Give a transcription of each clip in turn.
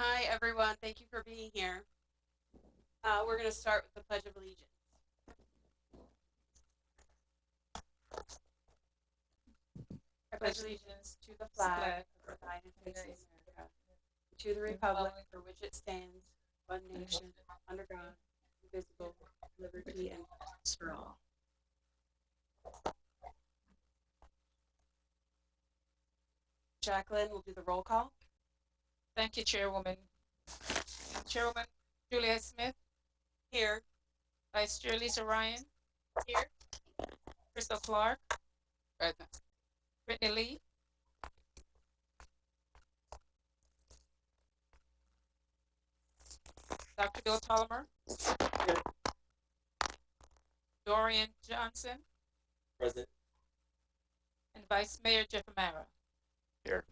Hi, everyone. Thank you for being here. We're going to start with the Pledge of Allegiance. I pledge allegiance to the flag of the United States of America, and to the republic for which it stands, one nation, under God, indivisible, with liberty and justice for all. Jacqueline will do the roll call. Thank you, Chairwoman. Chairwoman Julia Smith, Here. Vice Chair Lisa Ryan, Here. Crystal Clark, present. Brittany Lee, Dr. Bill Tollimer, Here. Dorian Johnson, Present. and Vice Mayor Jeff Amara. Here.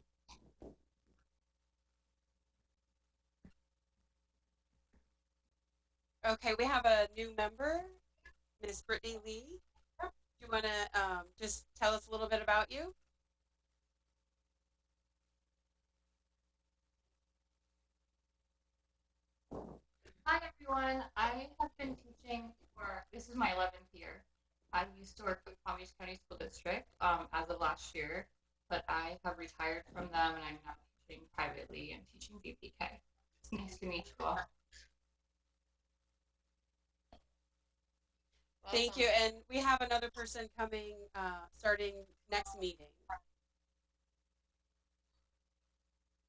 Okay, we have a new member, Ms. Brittany Lee. Do you want to just tell us a little bit about you? Hi everyone, I have been teaching this is my 11th year. I used to work with Palm Beach County School District as of last year, but I have retired from them and I'm now teaching privately and teaching VPK. It's nice to meet you all. Thank you. And we have another person coming starting next meeting.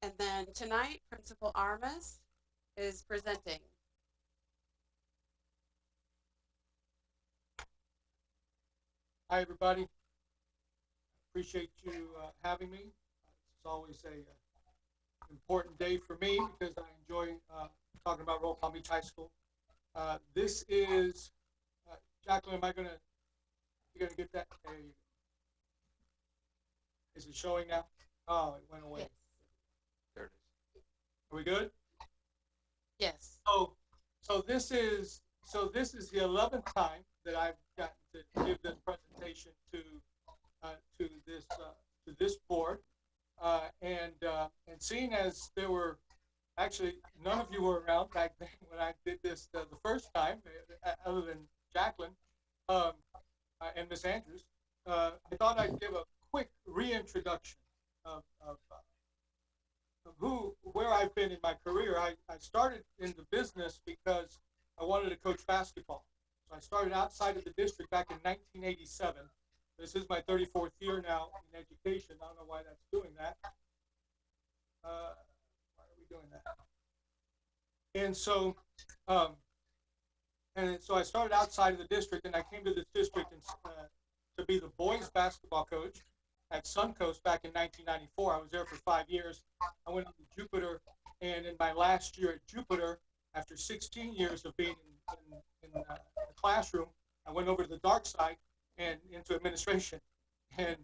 And then tonight, Principal Armas is presenting. Hi, everybody. Appreciate you having me. This is always a important day for me because I enjoy talking about Royal Palm Beach High School. This is Jacqueline. You're gonna get that? There you go. Is it showing now? Oh, it went away. Yes. There it is. Are we good? Yes. So this is the 11th time that I've gotten to give this presentation to this board, and seeing as there were actually none of you were around back then when I did this the first time, other than Jacqueline and Miss Andrews, I thought I'd give a quick reintroduction of where I've been in my career. I started in the business because I wanted to coach basketball. So I started outside of the district back in 1987. This is my 34th year now in education. I don't know why that's doing that. Why are we doing that? And so I started outside of the district, and I came to this district to be the boys basketball coach at Suncoast back in 1994. I was there for 5 years. I went to Jupiter, and in my last year at Jupiter, after 16 years of being in the classroom, I went over to the dark side and into administration, and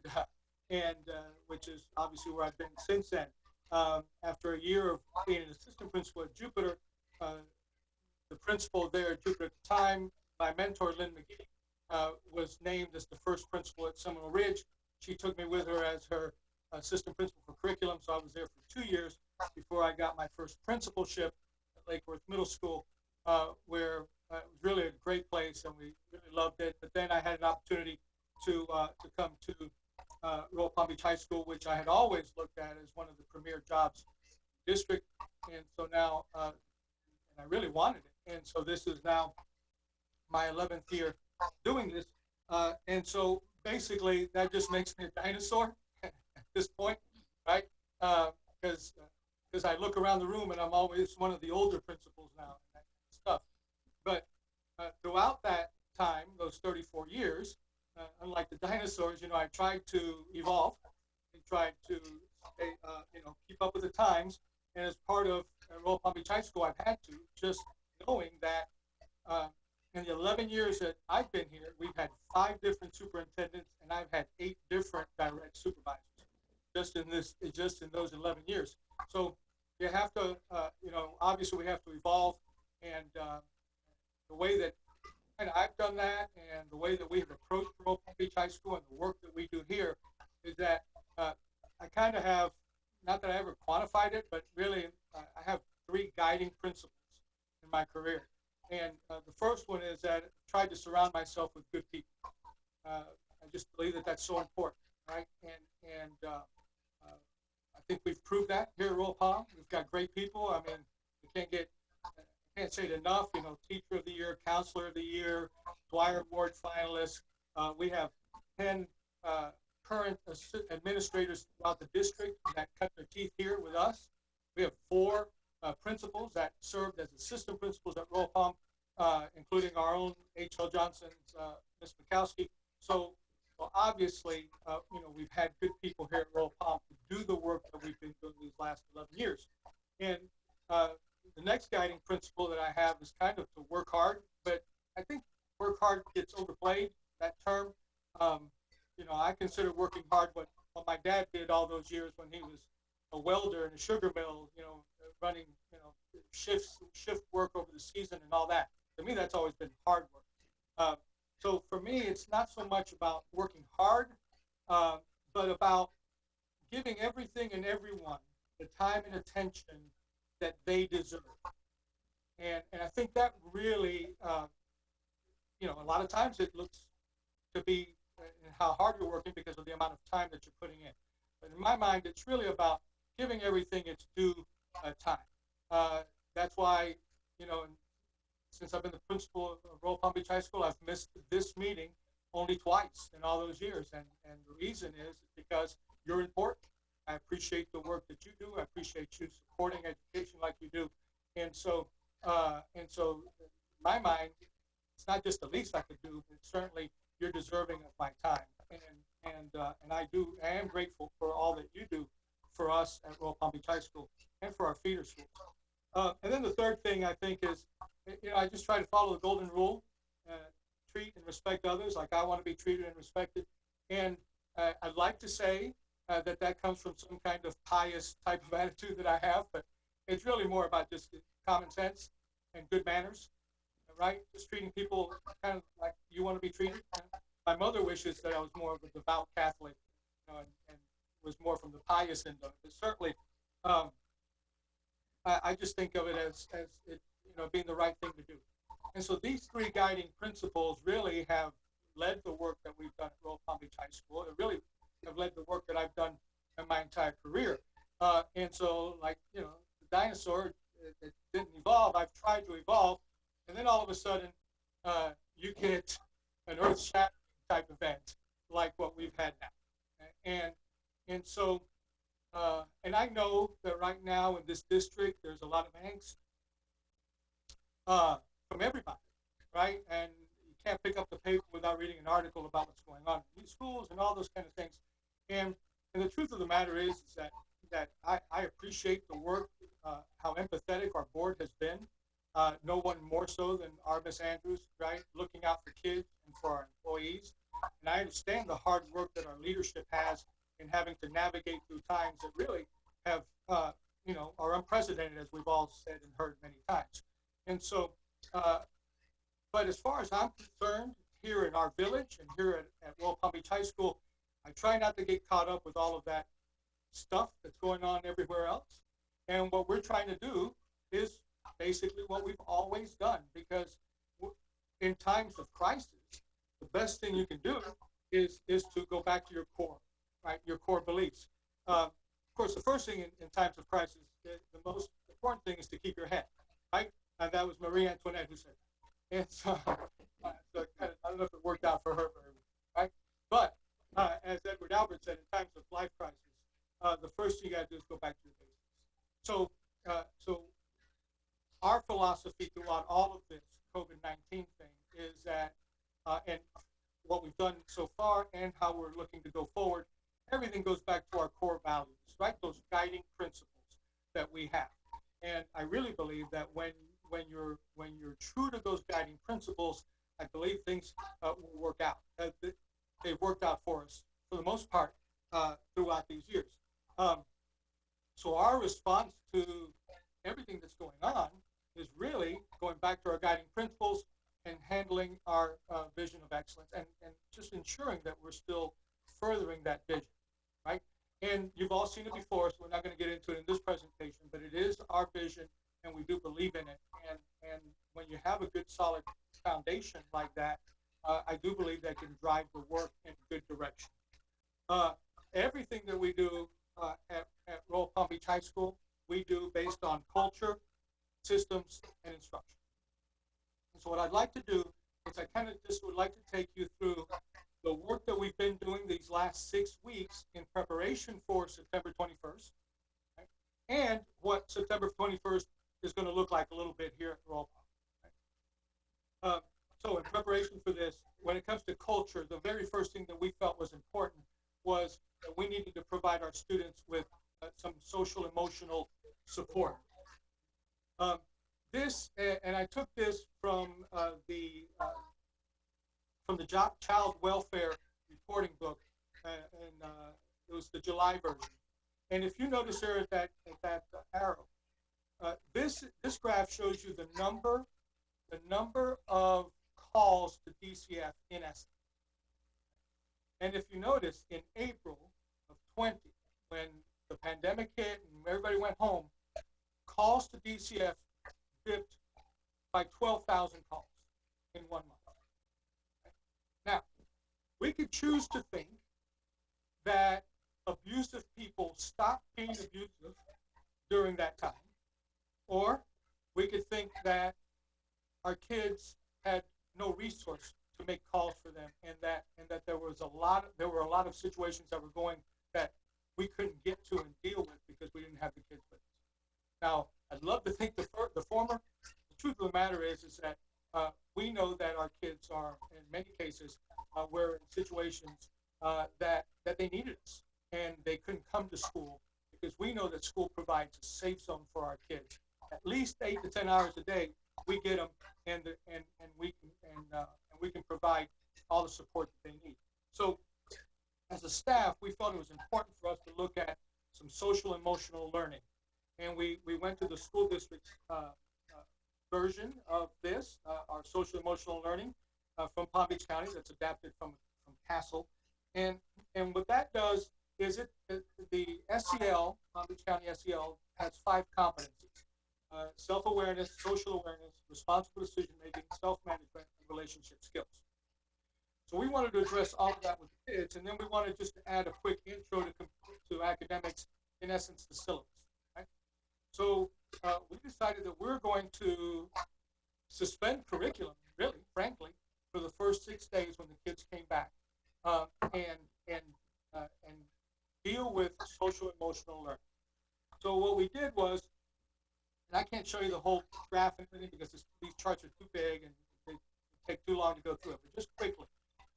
which is obviously where I've been since then. After a year of being an assistant principal at Jupiter, the principal there at Jupiter at the time, my mentor, Lynn McGee, was named as the first principal at Seminole Ridge. She took me with her as her assistant principal for curriculum, so I was there for 2 years before I got my first principalship at Lake Worth Middle School, where it was really a great place and we really loved it. But then I had an opportunity to come to Royal Palm Beach High School, which I had always looked at as one of the premier jobs in the district, and so now and I really wanted it, and so this is now my 11th year doing this, and so basically that just makes me a dinosaur at this point, right? Because I look around the room and I'm always one of the older principals now and that kind of stuff. But throughout that time, those 34 years, unlike the dinosaurs, I tried to evolve and tried to stay, keep up with the times. And as part of Royal Palm Beach High School, I've had to, just knowing that in the 11 years that I've been here, we've had 5 different superintendents and I've had 8 different direct supervisors just in those 11 years. So you have to, obviously we have to evolve, and the way that and I've done that, and the way that we have approached Royal Palm Beach High School and the work that we do here is that I kind of have, not that I ever quantified it, but really I have surround myself with good people. I just believe that that's so important, right? I think we've proved that here at Royal Palm. We've got great people. I mean, I can't say it enough. You know, Teacher of the Year, Counselor of the Year, Dwyer Award finalists. We have 10 current administrators throughout the district that cut their teeth here with us. We have 4 principals that served as assistant principals at Royal Palm, including our own H.L. Johnson's Ms. Mikowski. So obviously, we've had good people here at Royal Palm to do the work that we've been doing these last 11 years. And the next guiding principle that I have is kind of to work hard, but I think work hard gets overplayed, that term. I consider working hard what my dad did all those years when he was a welder in a sugar mill, running, shift work over the season and all that. To me, that's always been hard work. So for me, it's not so much about working hard, but about giving everything and everyone the time and attention that they deserve. And I think that really, a lot of times it looks to be how hard you're working because of the amount of time that you're putting in. But in my mind, it's really about giving everything its due time. That's why, since I've been the principal of Royal Palm Beach High School, I've missed this meeting only twice in all those years. And the reason is because you're important. I appreciate the work that you do. I appreciate you supporting education like you do. And so in my mind, it's not just the least I could do, but certainly you're deserving of my time. And I am grateful for all that you do for us at Royal Palm Beach High School and for our feeder schools. And then the third thing I think is, I just try to follow the golden rule, treat and respect others like I want to be treated and respected. And I'd like to say that comes from some kind of pious type of attitude that I have, but it's really more about just common sense and good manners, right? Just treating people kind of like you want to be treated. My mother wishes that I was more of a devout Catholic, and was more from the pious end of it. But certainly, I just think of it as it, being the right thing to do. And so these 3 guiding principles really have led the work that we've done at Royal Palm Beach High School. It really have led the work that I've done in my entire career. And so, like, the dinosaur, it didn't evolve. I've tried to evolve. And then all of a sudden, you get an earth-shattering type event like what we've had now. And so, and I know that right now in this district, there's a lot of angst from everybody, right? And you can't pick up the paper without reading an article about what's going on in these schools and all those kind of things. And the truth of the matter is that I appreciate the work, how empathetic our board has been. No one more so than our Miss Andrews, right? Looking out for kids and for our employees. And I understand the hard work that our leadership has in having to navigate through times that really have, are unprecedented, as we've all said and heard many times. And so, but as far as I'm concerned, here in our village and here at Royal Palm Beach High School, I try not to get caught up with all of that stuff that's going on everywhere else. And what we're trying to do is basically what we've always done, because in times of crisis, the best thing you can do is to go back to your core, right? Your core beliefs. Of course, the first thing in times of crisis, the most important thing is to keep your head, right? And that was Marie Antoinette who said that. And so, I don't know if it worked out for her very well, right? But as Edward Albert said, in times of life crisis, the first thing you got to do is go back to your basics. So our philosophy throughout all of this COVID-19 thing is that, and what we've done so far and how we're looking to go forward, everything goes back to our core values, right? Those guiding principles that we have. And I really believe that when you're true to those guiding principles, I believe things will work out. They've worked out for us for the most part throughout these years. So our response to everything that's going on is really going back to our guiding principles and handling our vision of excellence and just ensuring that we're still furthering that vision, right? And you've all seen it before, so we're not going to get into it in this presentation, but it is our vision and we do believe in it. And when you have a good solid foundation like that, I do believe that can drive the work in a good direction. Everything that we do at Royal Palm Beach High School, we do based on culture, systems, and instruction. And so what I'd like to do is I kind of just would like to take you through the work that we've been doing these last 6 weeks in preparation for September 21st, right? And what September 21st is going to look like a little bit here at Royal Palm. Right? So in preparation for this, when it comes to culture, the very first thing that we felt was important was that we needed to provide our students with some social emotional support. And I took this from the child welfare reporting book, and it was the July version. And if you notice there at that arrow, this graph shows you the number of calls to DCF in essence. And if you notice, in April of 20, when the pandemic hit and everybody went home, calls to DCF dipped by 12,000 calls in 1 month. Now, we could choose to think that abusive people stopped being abusive during that time, or we could think that our kids had no resource to make calls for them, and that there were a lot of situations that were going that we couldn't get to and deal with because we didn't have the kids with us. Now, I'd love to think the former. The truth of the matter is that we know that our kids are, in many cases, were in situations that they needed us, and they couldn't come to school because we know that school provides a safe zone for our kids. At least 8 to 10 hours a day, we get them, and we can provide all the support that they need. So, as a staff, we felt it was important for us to look at some social emotional learning, and we went to the school district's version of this, our social emotional learning from Palm Beach County, that's adapted from Castle, and what that does is the SEL, Palm Beach County SEL, has 5 competencies: self-awareness, social awareness, responsible decision-making, self-management, and relationship skills. So we wanted to address all of that with the kids, and then we wanted just to add a quick intro to academics, in essence, the syllabus. Right? So we decided that we're going to suspend curriculum, really, frankly, for the first 6 days when the kids came back, and deal with social emotional learning. So what we did was, and I can't show you the whole graph and everything because these charts are too big and they take too long to go through it, but just quickly.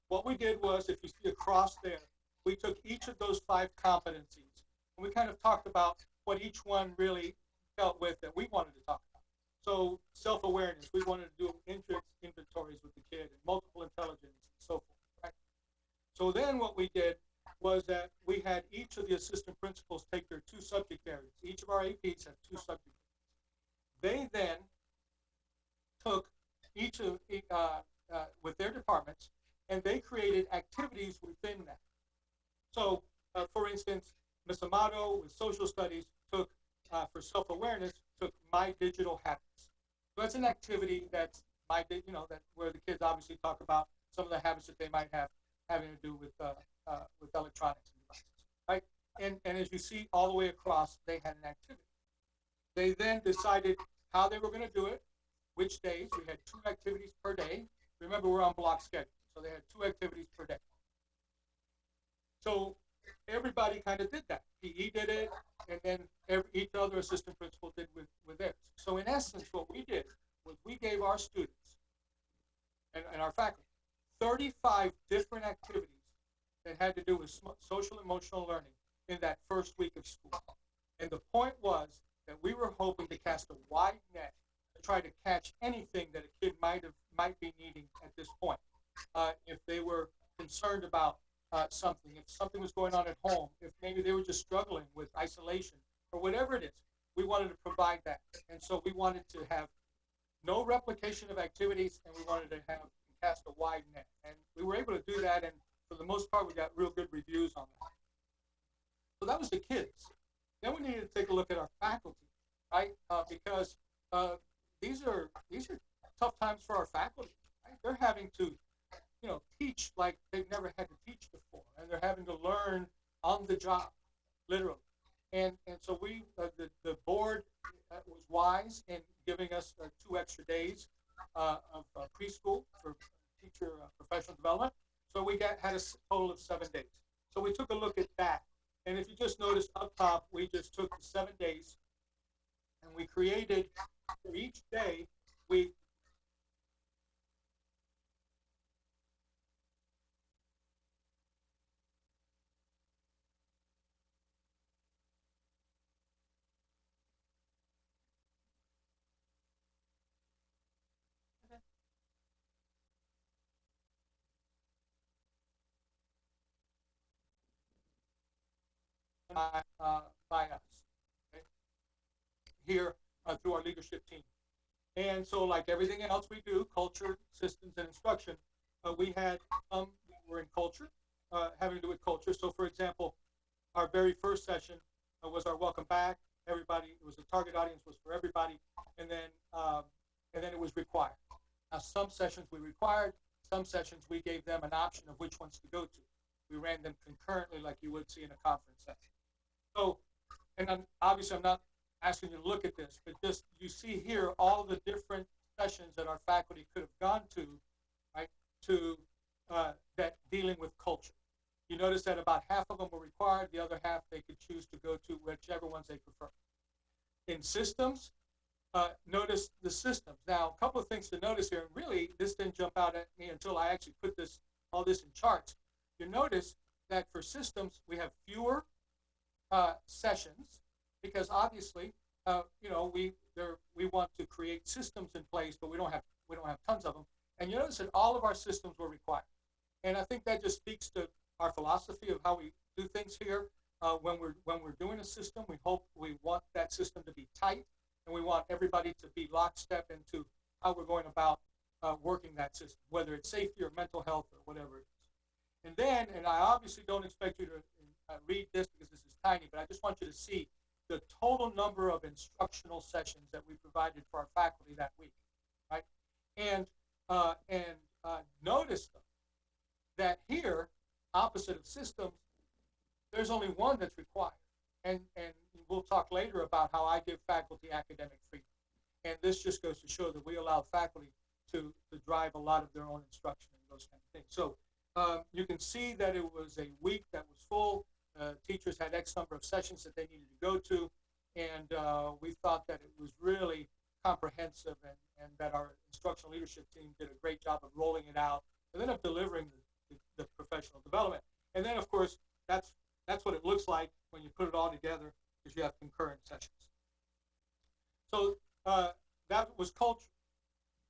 What we did was, if you see across there, we took each of those 5 competencies, and we kind of talked about what each one really dealt with that we wanted to talk about. So self-awareness, we wanted to do interest inventories with the kid, and multiple intelligence, and so forth. Right? So then what we did was that we had each of the assistant principals take their 2 subject areas. Each of our APs had 2 subject areas. They then took each of with their departments, and they created activities within that. So, for instance, Ms. Amato with social studies took, for self-awareness, took My Digital Habits. So that's an activity that's that where the kids obviously talk about some of the habits that they might have having to do with electronics and devices, right? And as you see all the way across, they had an activity. They then decided how they were going to do it, which days. We had 2 activities per day. Remember, we're on block schedule, so they had 2 activities per day. So everybody kind of did that. PE did it, and then each other assistant principal did with theirs. So in essence, what we did was we gave our students and our faculty 35 different activities that had to do with social emotional learning in that first week of school. And the point was that we were hoping to cast a wide net to try to catch anything that a kid might be needing at this point. If they were concerned about something, if something was going on at home, if maybe they were just struggling with isolation or whatever it is, we wanted to provide that. And so we wanted to have no replication of activities, and we wanted to cast a wide net. And we were able to do that, and for the most part, we got real good reviews on that. So that was the kids. Then we needed to take a look at our faculty, right? Because these are tough times for our faculty. Right? They're having to teach like they've never had to teach before, and they're having to learn on the job, literally. And so the board was wise in giving us 2 extra days of preschool for teacher professional development. So we had a total of 7 days. So we took a look at that. And if you just notice up top, we just took the 7 days and we created for each day, we by us, okay, here through our leadership team. And so, like everything else we do, culture, systems, and instruction, we had we're in culture, having to do with culture. So, for example, our very first session was our welcome back. Everybody, it was the target audience was for everybody, and then it was required. Now, some sessions we required, some sessions we gave them an option of which ones to go to. We ran them concurrently, like you would see in a conference session. So, and obviously I'm not asking you to look at this, but just you see here all the different sessions that our faculty could have gone to, right, to that dealing with culture. You notice that about half of them were required, the other half they could choose to go to whichever ones they prefer. In systems, notice the systems. Now, a couple of things to notice here, and really this didn't jump out at me until I actually put all this in charts. You notice that for systems, we have fewer sessions because obviously, we want to create systems in place, but we don't have tons of them. And you notice that all of our systems were required, and I think that just speaks to our philosophy of how we do things here. When we're doing a system, we want that system to be tight, and we want everybody to be lockstep into how we're going about working that system, whether it's safety or mental health or whatever it is. And I obviously don't expect you to read this because this is tiny, but I just want you to see the total number of instructional sessions that we provided for our faculty that week, right? And notice that here, opposite of systems, there's only one that's required. And we'll talk later about how I give faculty academic freedom. And this just goes to show that we allow faculty to drive a lot of their own instruction and those kind of things. So you can see that it was a week that was full. Teachers had X number of sessions that they needed to go to, and we thought that it was really comprehensive, and that our instructional leadership team did a great job of rolling it out, and then of delivering the professional development. And then, of course, that's what it looks like when you put it all together, because you have concurrent sessions. So that was culture.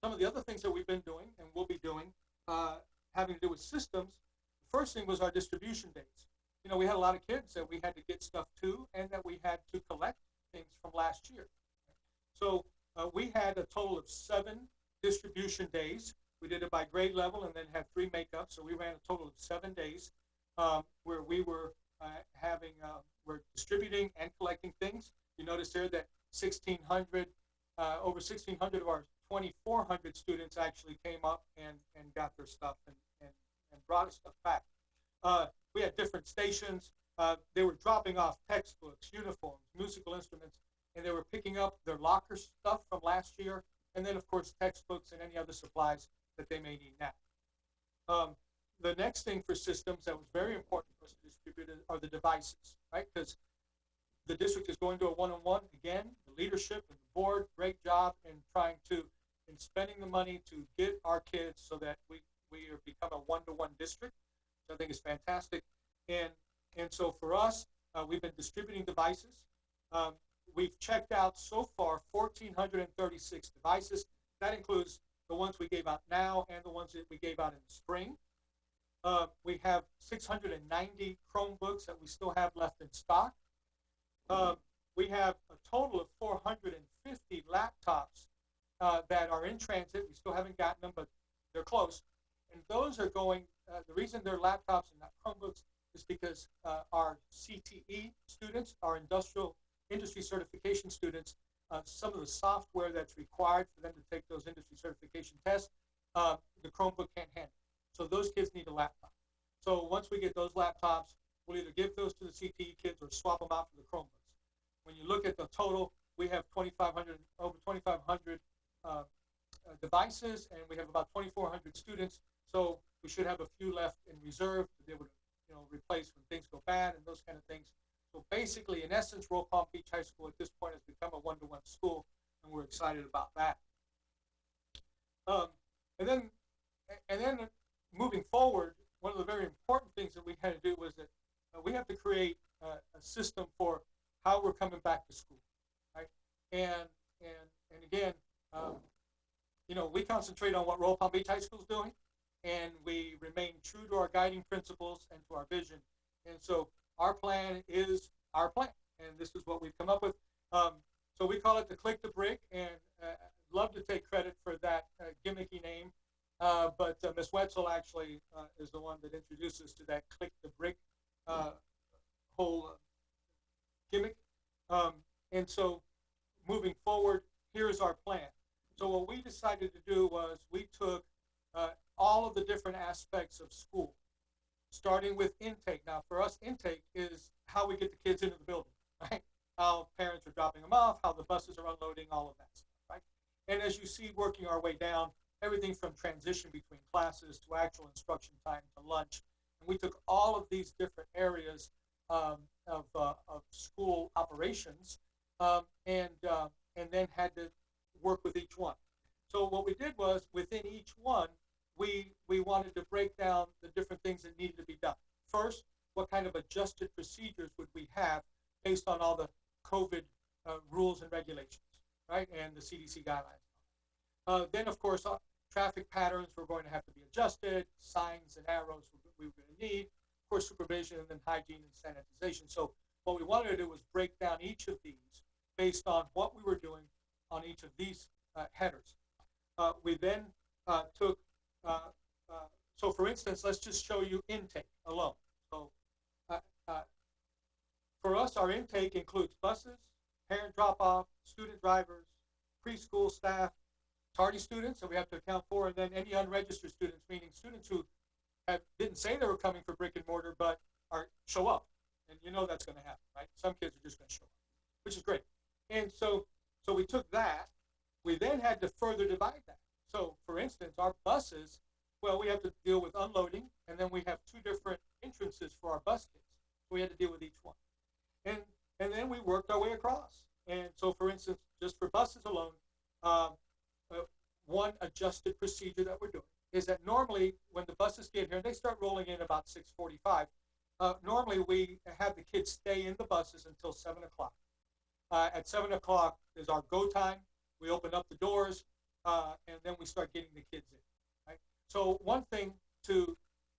Some of the other things that we've been doing and will be doing having to do with systems, the first thing was our distribution days. We had a lot of kids that we had to get stuff to, and that we had to collect things from last year. So we had a total of 7 distribution days. We did it by grade level and then had 3 makeups. So we ran a total of 7 days where we were we're distributing and collecting things. You notice there that 1,600, over 1,600 of our 2,400 students actually came up and got their stuff and brought us stuff back. We had different stations. They were dropping off textbooks, uniforms, musical instruments, and they were picking up their locker stuff from last year, and then, of course, textbooks and any other supplies that they may need now. The next thing for systems that was very important for us to distribute are the devices, right? Because the district is going to a one-on-one. Again, the leadership and the board, great job in spending the money to get our kids so that we become a one-to-one district. I think it's fantastic, and so for us, we've been distributing devices. We've checked out so far 1,436 devices. That includes the ones we gave out now and the ones that we gave out in the spring. We have 690 Chromebooks that we still have left in stock. We have a total of 450 laptops that are in transit. We still haven't gotten them, but they're close. And those are going, the reason they're laptops and not Chromebooks is because our CTE students, our industry certification students, some of the software that's required for them to take those industry certification tests, the Chromebook can't handle. So those kids need a laptop. So once we get those laptops, we'll either give those to the CTE kids or swap them out for the Chromebooks. When you look at the total, we have over 2,500 devices, and we have about 2,400 students. So we should have a few left in reserve to be able to, replace when things go bad and those kind of things. So basically, in essence, Royal Palm Beach High School at this point has become a one-to-one school, and we're excited about that. And then moving forward, one of the very important things that we had to do was that we have to create a system for how we're coming back to school, right? And again, we concentrate on what Royal Palm Beach High School is doing, and we remain true to our guiding principles and to our vision. And so our plan is our plan, and this is what we've come up with. So we call it the Click the Brick, and love to take credit for that gimmicky name, but Ms. Wetzel actually is the one that introduced us to that Click the Brick whole gimmick. And so moving forward, here's our plan. So what we decided to do was we took all of the different aspects of school, starting with intake. Now, for us, intake is how we get the kids into the building, right? How parents are dropping them off, how the buses are unloading, all of that stuff, right? And as you see, working our way down, everything from transition between classes to actual instruction time to lunch. And we took all of these different areas of school operations and then had to work with each one. So what we did was, within each one, we wanted to break down the different things that needed to be done. First, what kind of adjusted procedures would we have based on all the COVID rules and regulations, right, and the CDC guidelines. Then, of course, traffic patterns were going to have to be adjusted, signs and arrows we were going to need, of course, supervision, and then hygiene and sanitization. So what we wanted to do was break down each of these based on what we were doing on each of these headers. We then took, so for instance, let's just show you intake alone. So for us, our intake includes buses, parent drop-off, student drivers, preschool staff, tardy students that we have to account for, and then any unregistered students, meaning students who didn't say they were coming for brick and mortar, but show up. And that's going to happen, right? Some kids are just going to show up, which is great. And so we took that. We then had to further divide that. So, for instance, our buses, well, we have to deal with unloading, and then we have two different entrances for our bus kids. So we had to deal with each one. And then we worked our way across. And so, for instance, just for buses alone, one adjusted procedure that we're doing is that normally when the buses get here, and they start rolling in about 6:45, normally we have the kids stay in the buses until 7 o'clock. At 7 o'clock is our go time. We open up the doors, and then we start getting the kids in, right? So one thing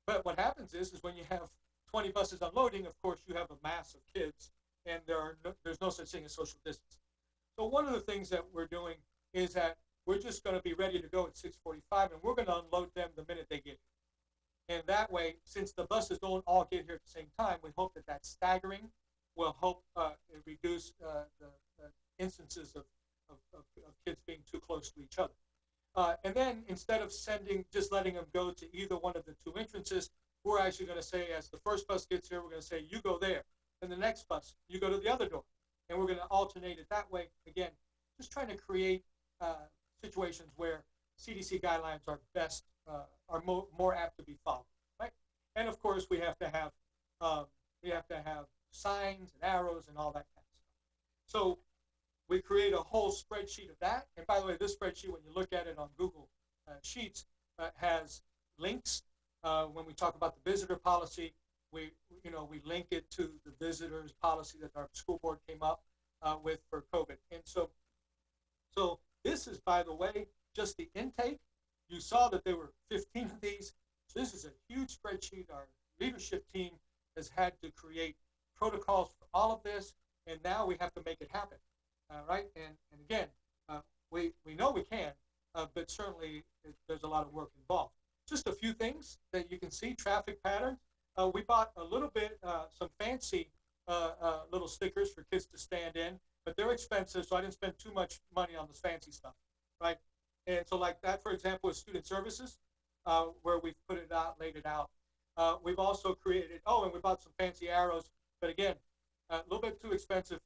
but what happens is when you have 20 buses unloading, of course, you have a mass of kids, and there's no such thing as social distance. So one of the things that we're doing is that we're just going to be ready to go at 6:45, and we're going to unload them the minute they get here. And that way, since the buses don't all get here at the same time, we hope that staggering will help reduce the instances of kids being too close to each other. And then instead of just letting them go to either one of the two entrances, we're actually going to say, as the first bus gets here, we're going to say, you go there. And the next bus, you go to the other door. And we're going to alternate it that way. Again, just trying to create situations where CDC guidelines are more apt to be followed, right? And of course, we have to have signs and arrows and all that kind of stuff. So we create a whole spreadsheet of that. And by the way, this spreadsheet, when you look at it on Google Sheets, has links. When we talk about the visitor policy, we link it to the visitors policy that our school board came up with for COVID. And so this is, by the way, just the intake. You saw that there were 15 of these. So this is a huge spreadsheet. Our leadership team has had to create protocols for all of this, and now we have to make it happen, right? And again, we know we can, but certainly there's a lot of work involved. Just a few things that you can see, traffic patterns. We bought a little bit, some fancy little stickers for kids to stand in, but they're expensive, so I didn't spend too much money on this fancy stuff, right? And so like that, for example, is student services. where we've put it out, laid it out. We've also created, oh, and we bought some fancy arrows, but again, a little bit too expensive.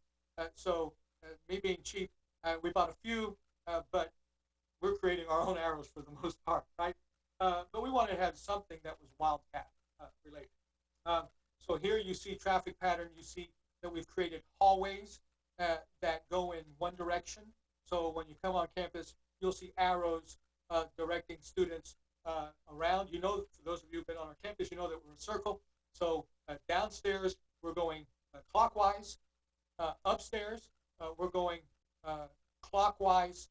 So me being cheap, we bought a few, but we're creating our own arrows for the most part, right? But we wanted to have something that was Wildcat related. So here you see traffic pattern. You see that we've created hallways that go in one direction. So when you come on campus, you'll see arrows directing students around. You know, for those of you who've been on our campus, you know that we're in a circle. So downstairs, we're going clockwise. Upstairs, we're going clockwise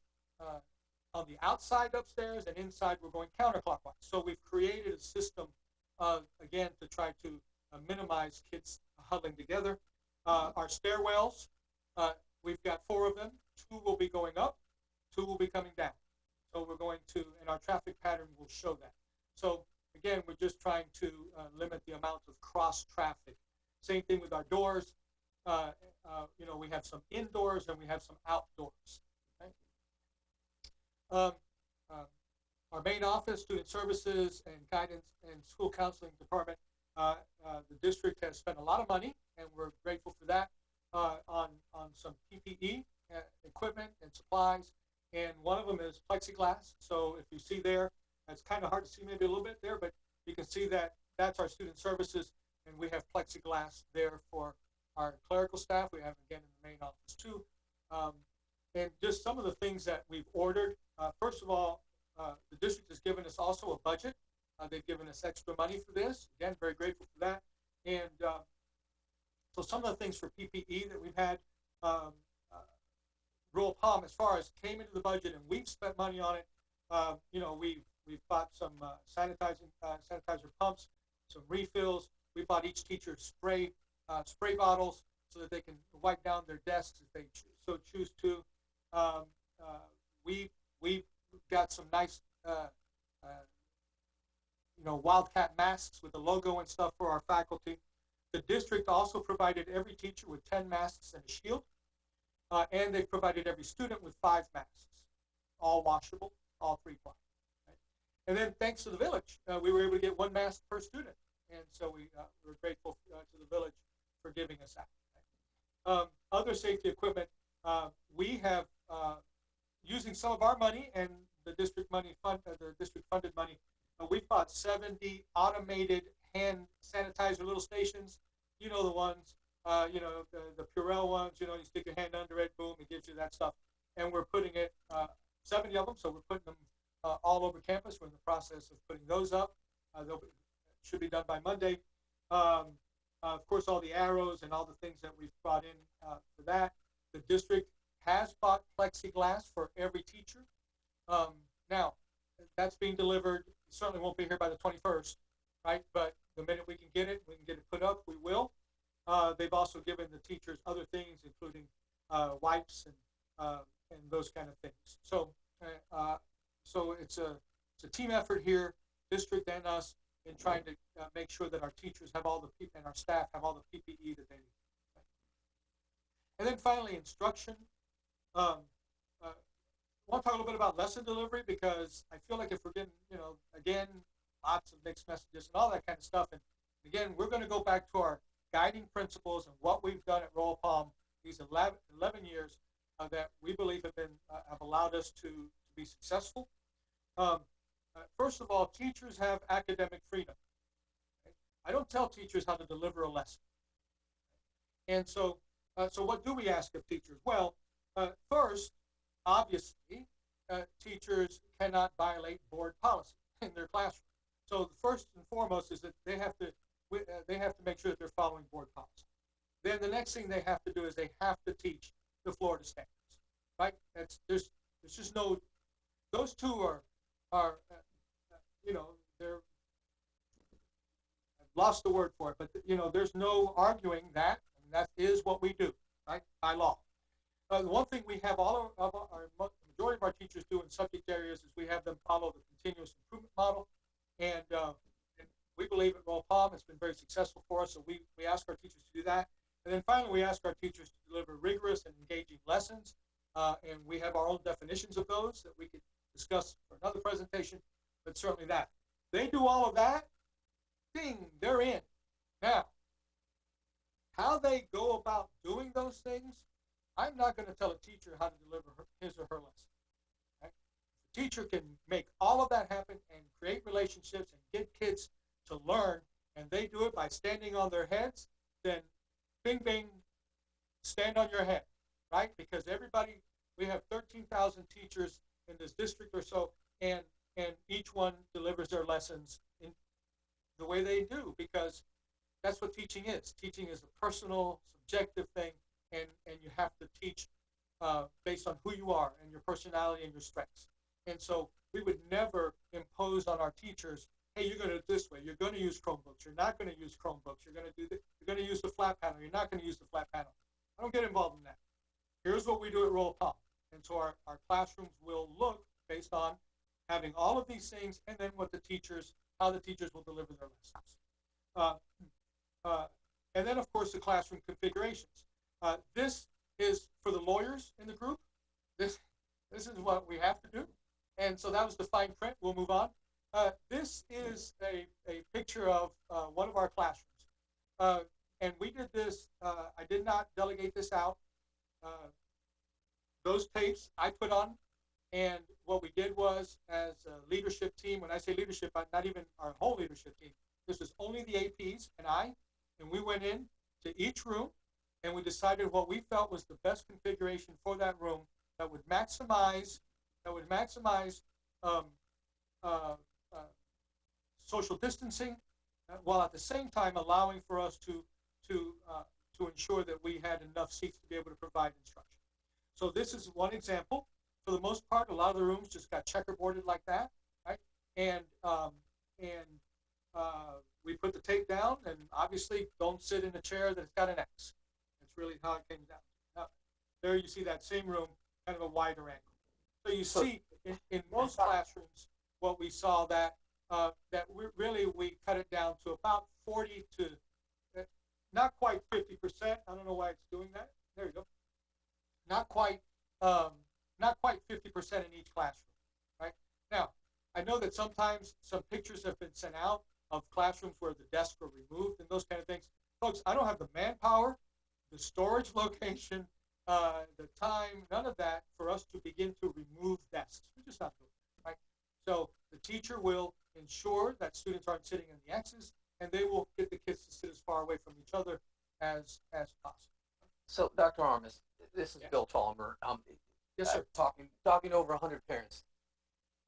on the outside upstairs, and inside we're going counterclockwise. So we've created a system, again, to try to minimize kids huddling together. Our stairwells, we've got 4 of them. 2 will be going up, 2 will be coming down. So we're going to, and our traffic pattern will show that. So again, we're just trying to limit the amount of cross traffic. Same thing with our doors. You know, we have some indoors and we have some outdoors. Okay? Our main office, student services and guidance and school counseling department, the district has spent a lot of money, and we're grateful for that, on some PPE equipment and supplies. And one of them is plexiglass. So if you see there, it's kind of hard to see maybe a little bit there, but you can see that that's our student services, and we have plexiglass there for our clerical staff. We have again in the main office too. And just some of the things that we've ordered. First of all, the district has given us also a budget. They've given us extra money for this. Again, very grateful for that. And so some of the things for PPE that we've had, Rural Palm, as far as came into the budget and we've spent money on it, you know, we've bought some sanitizer pumps, some refills. We bought each teacher spray bottles so that they can wipe down their desks if they so choose to. We've got some nice, you know, Wildcat masks with the logo and stuff for our faculty. The district also provided every teacher with 10 masks and a shield. And they've provided every student with 5 masks, all washable, all 3-ply. Right? And then thanks to the village, we were able to get 1 mask per student. And so we're grateful to the village for giving us that. Right? Other safety equipment, we have, using some of our money and the district money the district funded money, we've bought 70 automated hand sanitizer little stations. You know, the ones, you know, the Purell ones, you know, you stick your hand under it, boom, it gives you that stuff. And we're putting it, 70 of them, so we're putting them all over campus. We're in the process of putting those up. Should be done by Monday. Of course, all the arrows and all the things that we've brought in for that. The district has bought plexiglass for every teacher. Now, that's being delivered. It certainly won't be here by the 21st, right? But the minute we can get it put up, we will. They've also given the teachers other things, including wipes and those kind of things. So, so it's a team effort here, district and us, in trying to make sure that our teachers have all the people and our staff have all the PPE that they need. And then finally, instruction. I want to talk a little bit about lesson delivery, because I feel like if we're getting, you know, again, lots of mixed messages and all that kind of stuff. And again, we're going to go back to our guiding principles and what we've done at Royal Palm these 11 years that we believe have allowed us to be successful. First of all, teachers have academic freedom. I don't tell teachers how to deliver a lesson. And so, so what do we ask of teachers? Well, first, obviously, teachers cannot violate board policy in their classroom. So the first and foremost is that they have to make sure that they're following board policy. Then the next thing they have to do is they have to teach the Florida standards, right? There's just no, those two are you know, I've lost the word for it, but you know, there's no arguing that. I mean, that is what we do, right, by law. The one thing we have the majority of our teachers do in subject areas is we have them follow the continuous improvement model, and we believe at Royal Palm it's been very successful for us, so we ask our teachers to do that. And then finally, we ask our teachers to deliver rigorous and engaging lessons, and we have our own definitions of those that we could discuss for another presentation, but certainly that. They do all of that, ding, they're in. Now, how they go about doing those things, I'm not going to tell a teacher how to deliver his or her lesson. Right? The teacher can make all of that happen and create relationships and get kids to learn, and they do it by standing on their heads, then bing, bing, stand on your head, right? Because everybody, we have 13,000 teachers in this district or so, and each one delivers their lessons in the way they do, because that's what teaching is. Teaching is a personal, subjective thing, and you have to teach based on who you are and your personality and your strengths. And so we would never impose on our teachers, hey, you're going to do it this way. You're going to use Chromebooks. You're not going to use Chromebooks. You're going to do this. You're going to use the flat panel. You're not going to use the flat panel. I don't get involved in that. Here's what we do at Royal Palm. And so our classrooms will look based on having all of these things, and then how the teachers will deliver their lessons. And then, of course, the classroom configurations. This is for the lawyers in the group. This is what we have to do. And so that was the fine print. We'll move on. This is a picture of one of our classrooms. And we did this. I did not delegate this out. Those tapes I put on. And what we did was, as a leadership team, when I say leadership, not even our whole leadership team, this was only the APs and we went in to each room, and we decided what we felt was the best configuration for that room that would maximize social distancing, while at the same time allowing for us to ensure that we had enough seats to be able to provide instruction. So this is one example. For the most part, a lot of the rooms just got checkerboarded like that, right? And we put the tape down, and obviously don't sit in a chair that's got an X. That's really how it came down. Now, there you see that same room, kind of a wider angle. So you see in most classrooms, what we saw that we cut it down to about 40 to not quite 50%. I don't know why it's doing that. There you go. Not quite 50% in each classroom, right? Now, I know that sometimes some pictures have been sent out of classrooms where the desks were removed and those kind of things. Folks, I don't have the manpower, the storage location, the time, none of that for us to begin to remove desks. We're just not doing it, right? So the teacher will ensure that students aren't sitting in the X's, and they will get the kids to sit as far away from each other as possible. So, Dr. Armis, this is Yeah. Bill Tolmer. Yes, sir. Talking over 100 parents.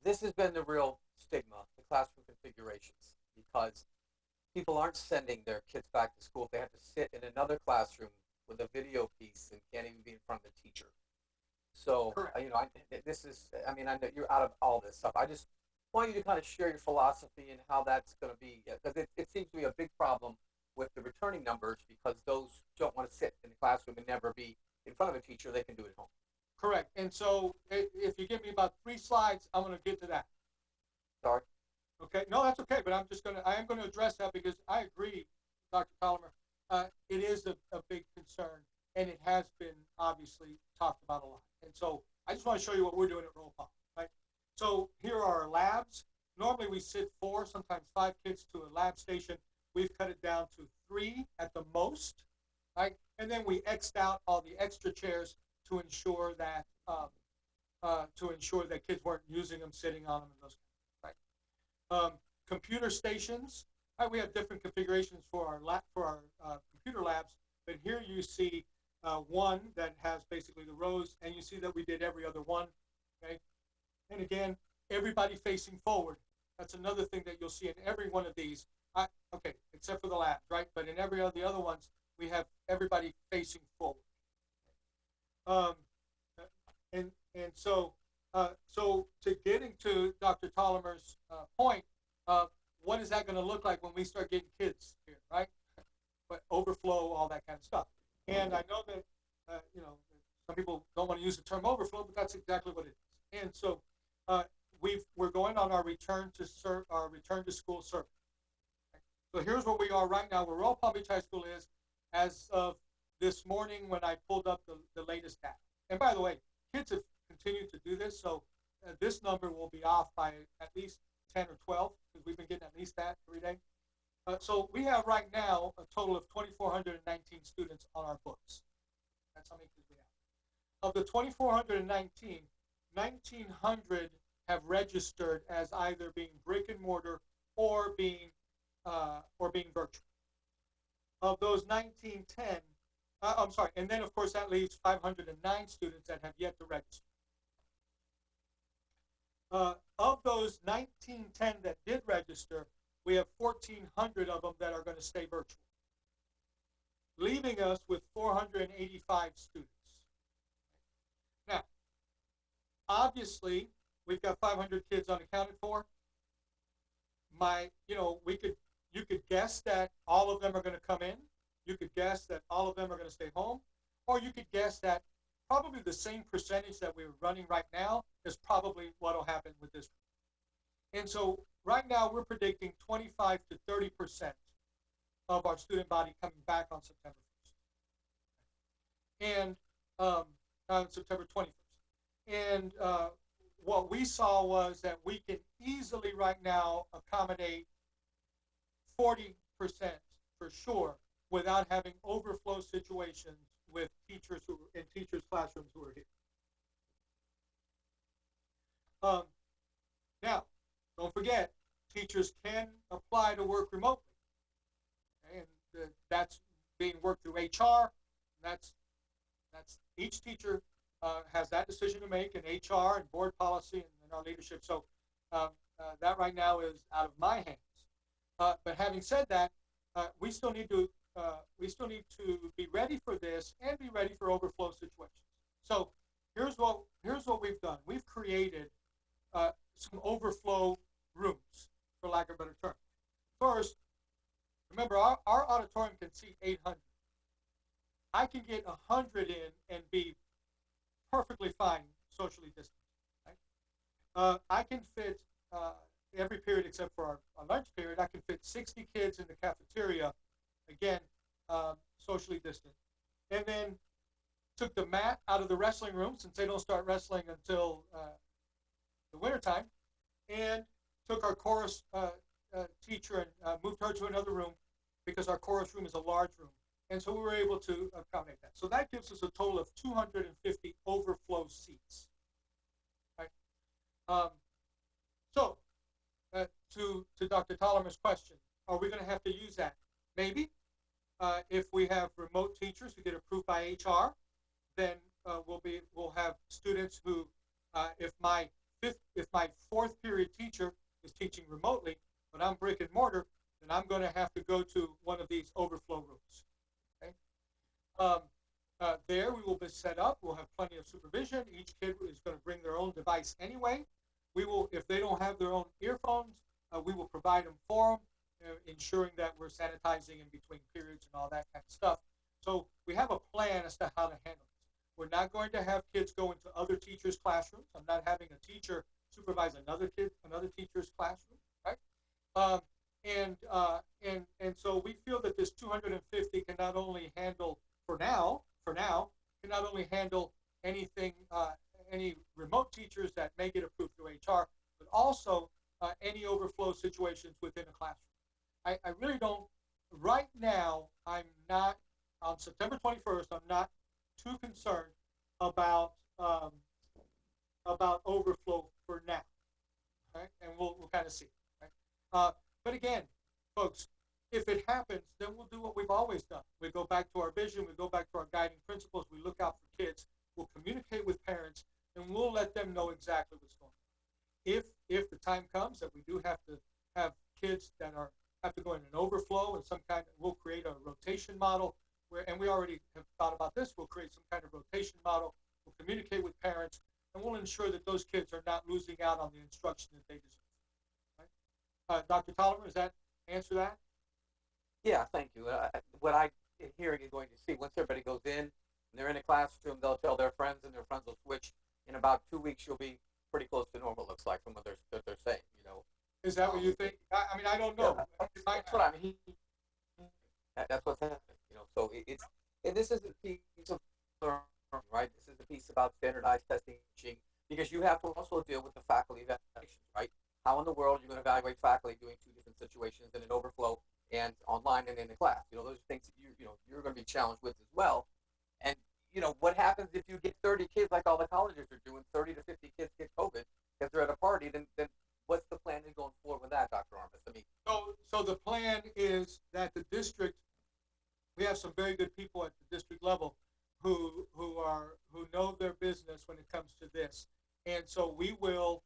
This has been the real stigma, the classroom configurations, because people aren't sending their kids back to school if they have to sit in another classroom with a video piece and can't even be in front of the teacher. So, Correct. I know you're out of all this stuff. I just want you to kind of share your philosophy and how that's going to be, because it seems to be a big problem with the returning numbers, because those who don't want to sit in the classroom and never be in front of a teacher, they can do it at home. Correct. And so if you give me about 3 slides, I'm going to get to that. Sorry. Okay. No, that's okay. But I am going to address that, because I agree, Dr. Tolliver. It is a big concern, and it has been obviously talked about a lot. And so I just want to show you what we're doing at Roll Pop, right? So here are our labs. Normally we sit 4, sometimes 5 kids to a lab station. We've cut it down to 3 at the most, right? And then we X'd out all the extra chairs to ensure that kids weren't using them, sitting on them, and those kind of things, right? Computer stations, right? We have different configurations for our computer labs, but here you see one that has basically the rows, and you see that we did every other one, okay? And again, everybody facing forward. That's another thing that you'll see in every one of these. Okay, except for the labs, right? But in every of the other ones, we have everybody facing forward. So to getting to Dr. Tolliver's point, what is that going to look like when we start getting kids here, right? But overflow, all that kind of stuff. And I know that some people don't want to use the term overflow, but that's exactly what it is. And so we're going on our return to school survey. So here's where we are right now, where Royal Palm Beach High School is as of this morning when I pulled up the latest data. And by the way, kids have continued to do this, so this number will be off by at least 10 or 12, because we've been getting at least that every day. So we have right now a total of 2,419 students on our books. That's how many kids we have. Of the 2,419, 1,900 have registered as either being brick and mortar or being virtual. Of those 1910, I'm sorry, and then of course that leaves 509 students that have yet to register. Of those 1910 that did register, we have 1,400 of them that are going to stay virtual, leaving us with 485 students. Now, obviously, we've got 500 kids unaccounted for. You could guess that all of them are going to come in. You could guess that all of them are going to stay home, or you could guess that probably the same percentage that we're running right now is probably what will happen with this. And so right now we're predicting 25 to 30% of our student body coming back on September 1st. And on September 21st. And what we saw was that we can easily right now accommodate 40% for sure without having overflow situations with teachers who in teachers' classrooms who are here. Now, don't forget, teachers can apply to work remotely, okay? And that's being worked through HR. That's each teacher has that decision to make in HR and board policy and our leadership. So that right now is out of my hands. But having said that, we still need to be ready for this and be ready for overflow situations. So here's what we've done. We've created some overflow rooms, for lack of a better term. First, remember our auditorium can seat 800. I can get 100 in and be perfectly fine socially distanced. Right? I can fit every period except for our lunch period. I can fit 60 kids in the cafeteria, again, socially distant. And then took the mat out of the wrestling room, since they don't start wrestling until the wintertime, and took our chorus teacher and moved her to another room because our chorus room is a large room. And so we were able to accommodate that. So that gives us a total of 250 overflow seats. Right? So to Dr. Tollimer's question, are we going to have to use that? Maybe. If we have remote teachers who get approved by HR, then we'll have students who, if my fourth period teacher is teaching remotely, but I'm brick and mortar, then I'm going to have to go to one of these overflow rooms. Okay? There we will be set up. We'll have plenty of supervision. Each kid is going to bring their own device anyway. We will, if they don't have their own earphones, we will provide them for them, ensuring that we're sanitizing in between periods and all that kind of stuff. So we have a plan as to how to handle this. We're not going to have kids go into other teachers' classrooms. I'm not having a teacher supervise another teacher's classroom, right? And so we feel that this 250 can not only handle for now, can not only handle anything, any remote teachers that may get approved through HR, but also any overflow situations within a classroom. I really don't, right now, I'm not, on September 21st, I'm not too concerned about overflow for now, right? And we'll kind of see, right? But again, folks, if it happens, then we'll do what we've always done. We go back to our vision, we go back to our guiding principles, we look out for kids, we'll communicate with parents, and we'll let them know exactly what's going on. If the time comes that we do have to have kids that have to go in an overflow and some kind, we'll create a rotation model where, and we already have thought about this, we'll create some kind of rotation model, we'll communicate with parents, and we'll ensure that those kids are not losing out on the instruction that they deserve. Right? Dr. Tollimer, does that answer that? Yeah, thank you. What I'm hearing and going to see, once everybody goes in and they're in a classroom, they'll tell their friends and their friends will switch. In about 2 weeks, you'll be pretty close to normal, looks like, from what they're saying, you know. Is that what you think? I mean, I don't know. Yeah, that's what I'm hearing. That's what's happening, you know. So and this is a piece of learning, right? This is a piece about standardized testing, because you have to also deal with the faculty evaluations, right? How in the world world, you're going to evaluate faculty doing two different situations in an overflow and online and in the class. You know, those are things that you're going to be challenged with as well. And what happens if you get 30 kids like all the colleges are doing? 30 to 50 kids get COVID because they're at a party. Then what's the plan going forward with that, Dr. Armis? I mean, so the plan is that the district, we have some very good people at the district level who know their business when it comes to this, and so we will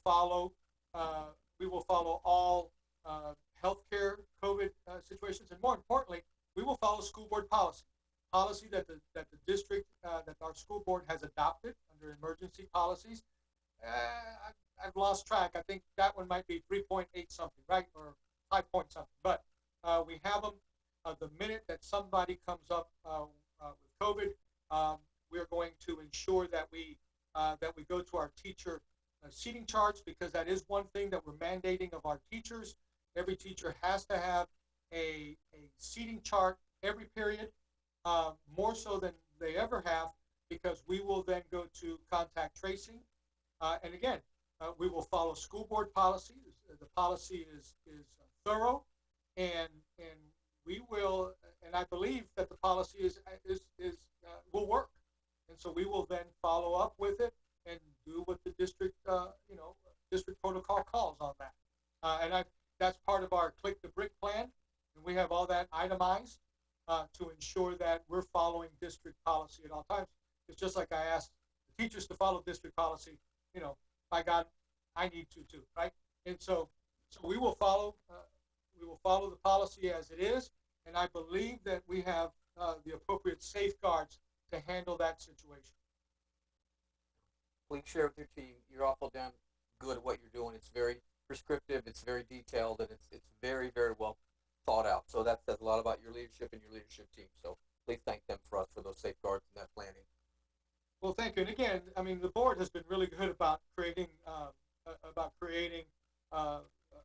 follow all healthcare COVID situations, and more importantly, we will follow school board policy that the district that our school board has adopted under emergency policies. I've lost track. I think that one might be 3.8 something, right, or 5 point something. But we have them. The minute that somebody comes up with COVID, we are going to ensure that we go to our teacher seating charts, because that is one thing that we're mandating of our teachers. Every teacher has to have a seating chart every period, more so than they ever have, because we will then go to contact tracing. And again, we will follow school board policy. The policy is thorough, and we will, and I believe that the policy will work. And so we will then follow up with it and do what the district, district protocol calls on that. And that's part of our Click the Brick plan, and we have all that itemized to ensure that we're following district policy at all times. It's just like I asked the teachers to follow district policy. By God, I need to too, right? And so we will follow the policy as it is, and I believe that we have the appropriate safeguards to handle that situation. please share with your team. You're awful damn good at what you're doing. It's very prescriptive, it's very detailed, and it's very, very well thought out. So that says a lot about your leadership and your leadership team. So please thank them for us for those safeguards and that planning. Well, thank you. And again, I mean, the board has been really good about creating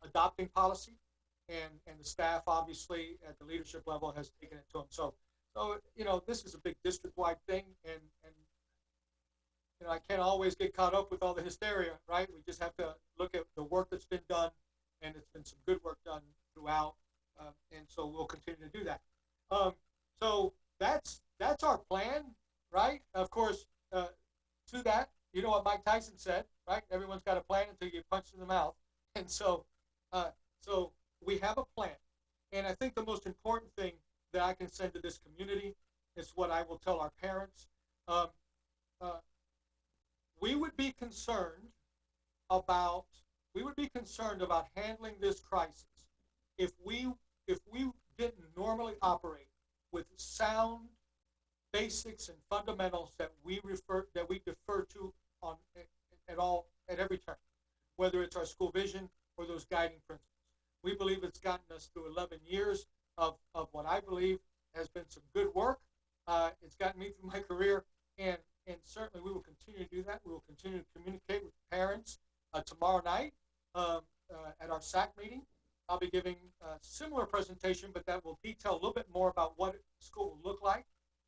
adopting policy, and the staff obviously at the leadership level has taken it to them. So this is a big district-wide thing, and I can't always get caught up with all the hysteria, right? We just have to look at the work that's been done, and it's been some good work done throughout, and so we'll continue to do that. So that's our plan, right? Of course, to that, you know what Mike Tyson said, right? Everyone's got a plan until you get punched in the mouth. And so we have a plan. And I think the most important thing that I can send to this community is what I will tell our parents. We would be concerned about handling this crisis if we didn't normally operate with sound basics and fundamentals that we defer to at every turn, whether it's our school vision or those guiding principles. We believe it's gotten us through 11 years of what I believe has been some good work. It's gotten me through my career, and certainly we will continue to do that. We will continue to communicate with parents. Tomorrow night at our SAC meeting, I'll be giving a similar presentation, but that will detail a little bit more about what school will look like.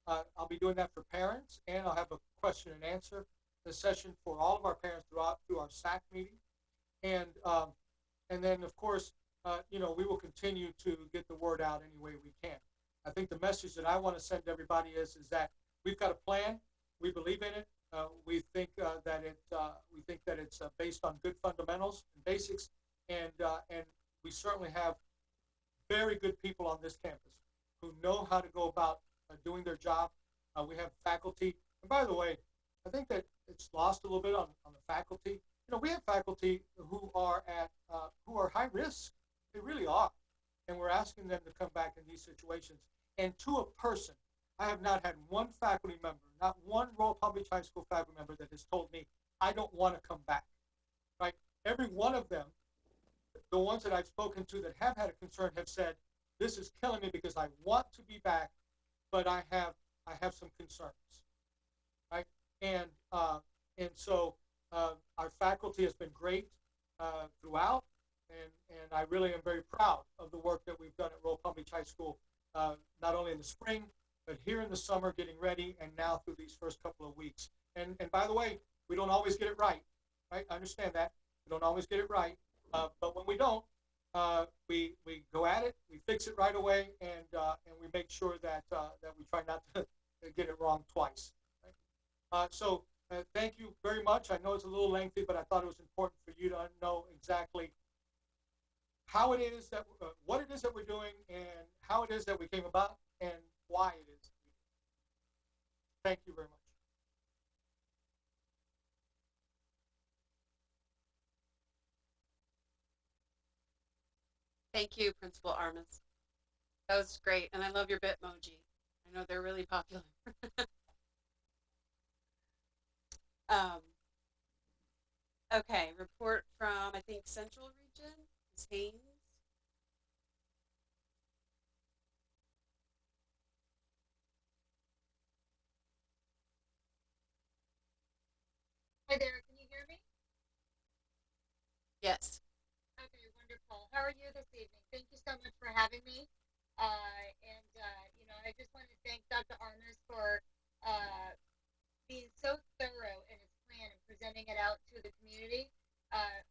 I'll be doing that for parents, and I'll have a question and answer session for all of our parents through our SAC meeting. And then, of course, we will continue to get the word out any way we can. I think the message that I want to send to everybody is that we've got a plan. We believe in it. We think that it's based on good fundamentals and basics, and we certainly have very good people on this campus who know how to go about doing their job. We have faculty, and by the way, I think that it's lost a little bit on the faculty. We have faculty who are high risk. They really are, and we're asking them to come back in these situations. And to a person, I have not had one faculty member, not one Royal Palm Beach High School faculty member that has told me, I don't want to come back, right? Every one of them, the ones that I've spoken to that have had a concern, have said, this is killing me because I want to be back, but I have some concerns, right? And so our faculty has been great throughout, and I really am very proud of the work that we've done at Royal Palm Beach High School, not only in the spring, but here in the summer, getting ready, and now through these first couple of weeks. And by the way, we don't always get it right? I understand that. We don't always get it right. But when we don't, we go at it, we fix it right away, and we make sure that we try not to get it wrong twice. Right? Thank you very much. I know it's a little lengthy, but I thought it was important for you to know exactly how it is that what it is that we're doing, and how it is that we came about, and why it is. Thank you very much. Thank you, Principal Armas. That was great, and I love your Bitmoji. I know they're really popular. um, okay, report from, I think, Central Region, Ms. Haynes. Hi there, can you hear me? Yes. Okay, wonderful. How are you this evening? Thank you so much for having me. I just want to thank Dr. Armas for being so thorough in his plan and presenting it out to the community.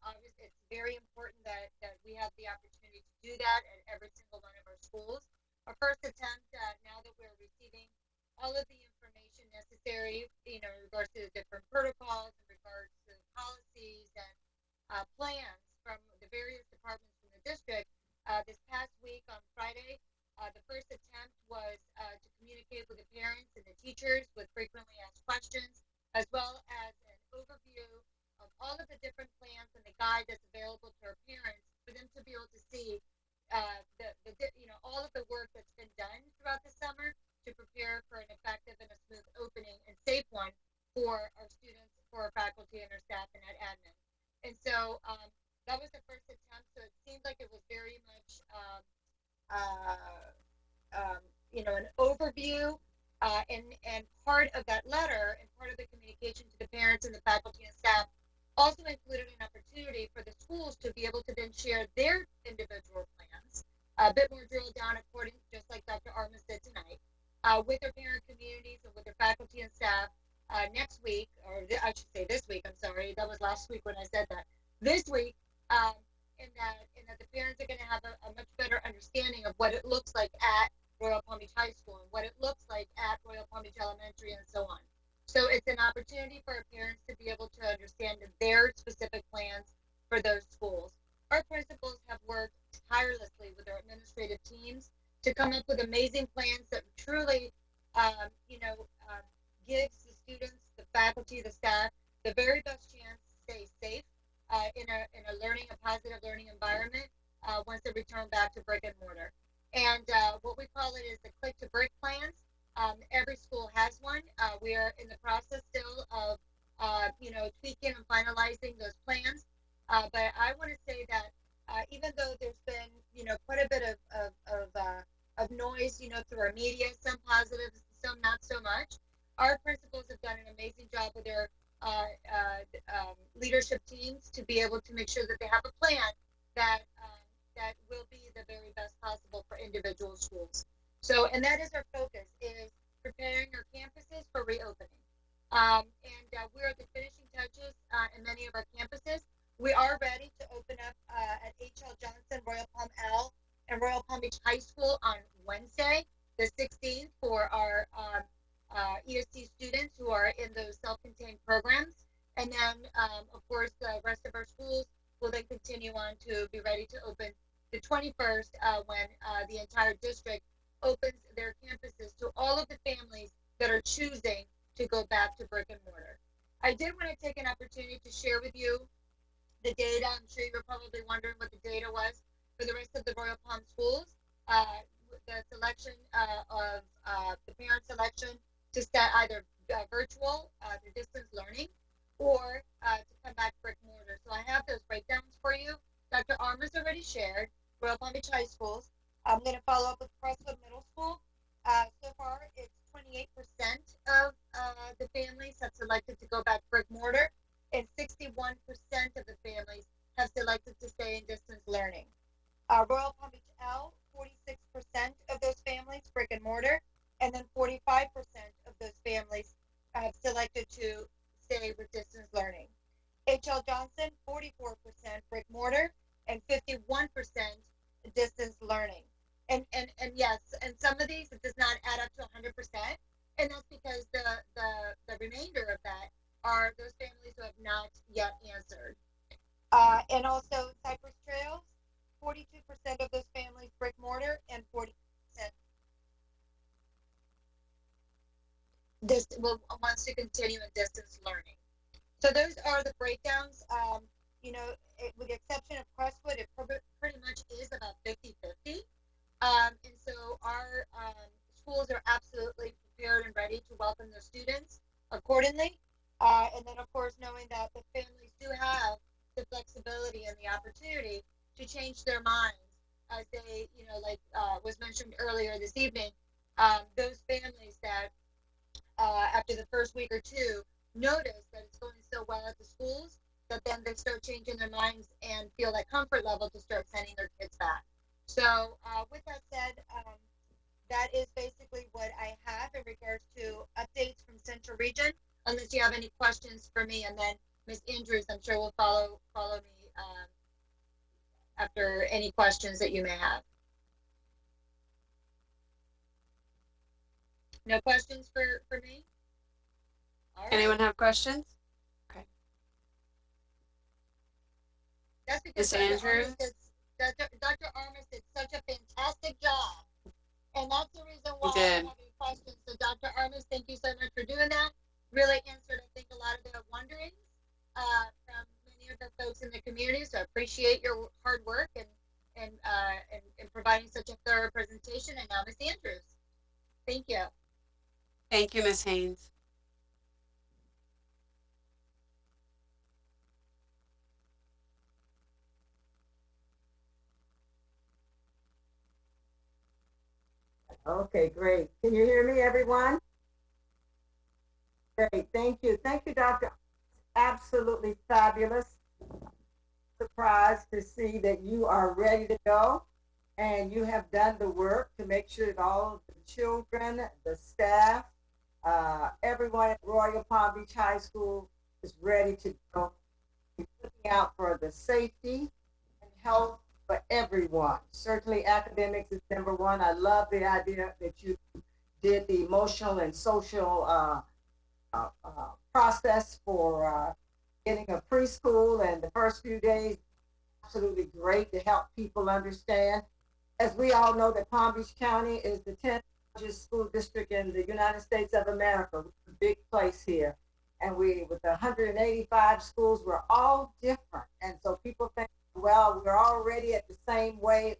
Obviously, it's very important that we have the opportunity to do that at every single one of our schools. Our first attempt, now that we're receiving all of the information necessary, in regards to the different protocols, in regards to policies and plans from the various departments in the district. This past week on Friday, the first attempt was to communicate with the parents and the teachers with frequently asked questions, as well as an overview of all of the different plans and the guide that's available to our parents for them to be able to see all of the work that's been done throughout the summer to prepare for an effective and a smooth opening and safe one for our students, for our faculty and our staff and at admin. And so that was the first attempt. So it seemed like it was very much, an overview. And part of that letter and part of the communication to the parents and the faculty and staff also included an opportunity for the schools to be able to then share their individual plans, a bit more drilled down according, just like Dr. Armas did tonight, with their parent communities and with their faculty and staff next week, or I should say this week, I'm sorry, that was last week when I said that. This week, in that the parents are going to have a much better understanding of what it looks like at Royal Palm Beach High School and what it looks like at Royal Palm Beach Elementary and so on. So it's an opportunity for our parents to be able to understand their specific plans for those schools. Our principals have worked tirelessly with our administrative teams to come up with amazing plans that truly, gives the students, the faculty, the staff, the very best chance to stay safe in a positive learning environment once they return back to brick and mortar. And what we call it is the click to brick plans. Every school has one. We are in the process still of, tweaking and finalizing those plans. But I want to say that even though there's been, quite a bit of noise, through our media, some positives, some not so much, our principals have done an amazing job with their leadership teams to be able to make sure that they have a plan that will be the very best possible for individual schools. So, and that is our focus, is preparing our campuses for reopening. We're at the finishing touches in many of our campuses. We are ready to open up at H.L. Johnson, Royal Palm L, and Royal Palm Beach High School on Wednesday, the 16th, for our ESC students who are in those self-contained programs. And then, of course, the rest of our schools will then continue on to be ready to open the 21st when the entire district opens their campuses to all of the families that are choosing to go back to brick and mortar. I did want to take an opportunity to share with you the data. I'm sure you're probably wondering what the data was for the rest of the Royal Palm schools. The selection of the parent selection to start either virtual, the distance learning, or to come back brick and mortar. So I have those breakdowns for you. Dr. Armas already shared Royal Palm Beach High Schools. I'm going to follow up with Crestwood Middle School. So far, it's 28% of the families have selected to go back brick mortar, and 61% of the families have selected to stay in distance learning. Royal Palm Beach L, 46% of those families brick and mortar, and then 45% of those families have selected to stay with distance learning. H.L. Johnson, 44% brick mortar, and 51% distance learning. And yes, and some of these, it does not add up to 100%. And that's because the remainder of that are those families who have not yet answered. And also Cypress Trails, 42% of those families brick mortar and 40% wants to continue in distance learning. So those are the breakdowns. With the exception of Crestwood, it pretty much is about 50-50. And so our schools are absolutely prepared and ready to welcome their students accordingly. And then, of course, knowing that the families do have the flexibility and the opportunity to change their minds as they, was mentioned earlier this evening, those families that after the first week or two notice that it's going so well at the schools that then they start changing their minds and feel that comfort level to start sending their kids back. So with that said, that is basically what I have in regards to updates from Central Region, unless you have any questions for me. And then Ms. Andrews, I'm sure will follow me after any questions that you may have. No questions for me? All right. Anyone have questions? Okay. That's because Ms. Dr. Andrews? Dr. Armis did such a fantastic job. And that's the reason why I did. don't have any questions. So Dr. Armis, thank you so much for doing that. Really answered, I think, a lot of their wonderings from many of the folks in the community. So I appreciate your hard work and providing such a thorough presentation. And now Ms. Andrews. Thank you. Thank you, Ms. Haynes. Okay, great. Can you hear me, everyone? Great, thank you. Thank you, Dr. Absolutely fabulous. Surprised to see that you are ready to go and you have done the work to make sure that all of the children, the staff, everyone at Royal Palm Beach High School is ready to go. You're looking out for the safety and health for everyone. Certainly academics is number one. I love the idea that you did the emotional and social process for getting a preschool and the first few days. Absolutely great to help people understand. As we all know, that Palm Beach County is the 10th largest school district in the United States of America. It's a big place here. And with 185 schools, we're all different. And so people think, well, we're already at the same way.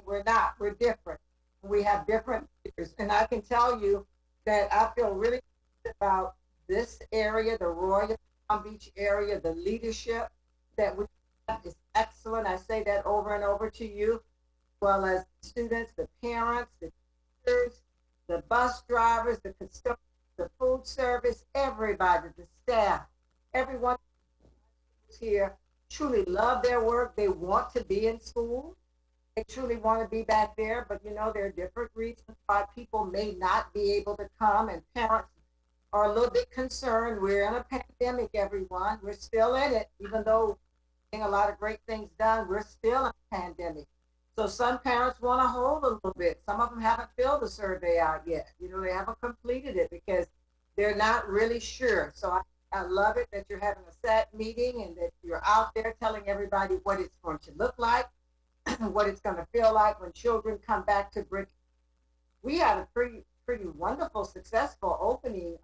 We're not. We're different. We have different leaders. And I can tell you that I feel really good about this area, the Royal Palm Beach area, the leadership that we have is excellent. I say that over and over to you, as well as the students, the parents, the teachers, the bus drivers, the custodians, the food service, everybody, the staff, everyone who's here truly love their work. They want to be in school. They truly want to be back there, but there are different reasons why people may not be able to come, and parents are a little bit concerned. We're in a pandemic, everyone. We're still in it, even though we're getting a lot of great things done. We're still in a pandemic. So some parents want to hold a little bit. Some of them haven't filled the survey out yet. They haven't completed it because they're not really sure. So I love it that you're having a SAT meeting and that you're out there telling everybody what it's going to look like, what it's going to feel like when children come back to brick. We had a pretty wonderful, successful opening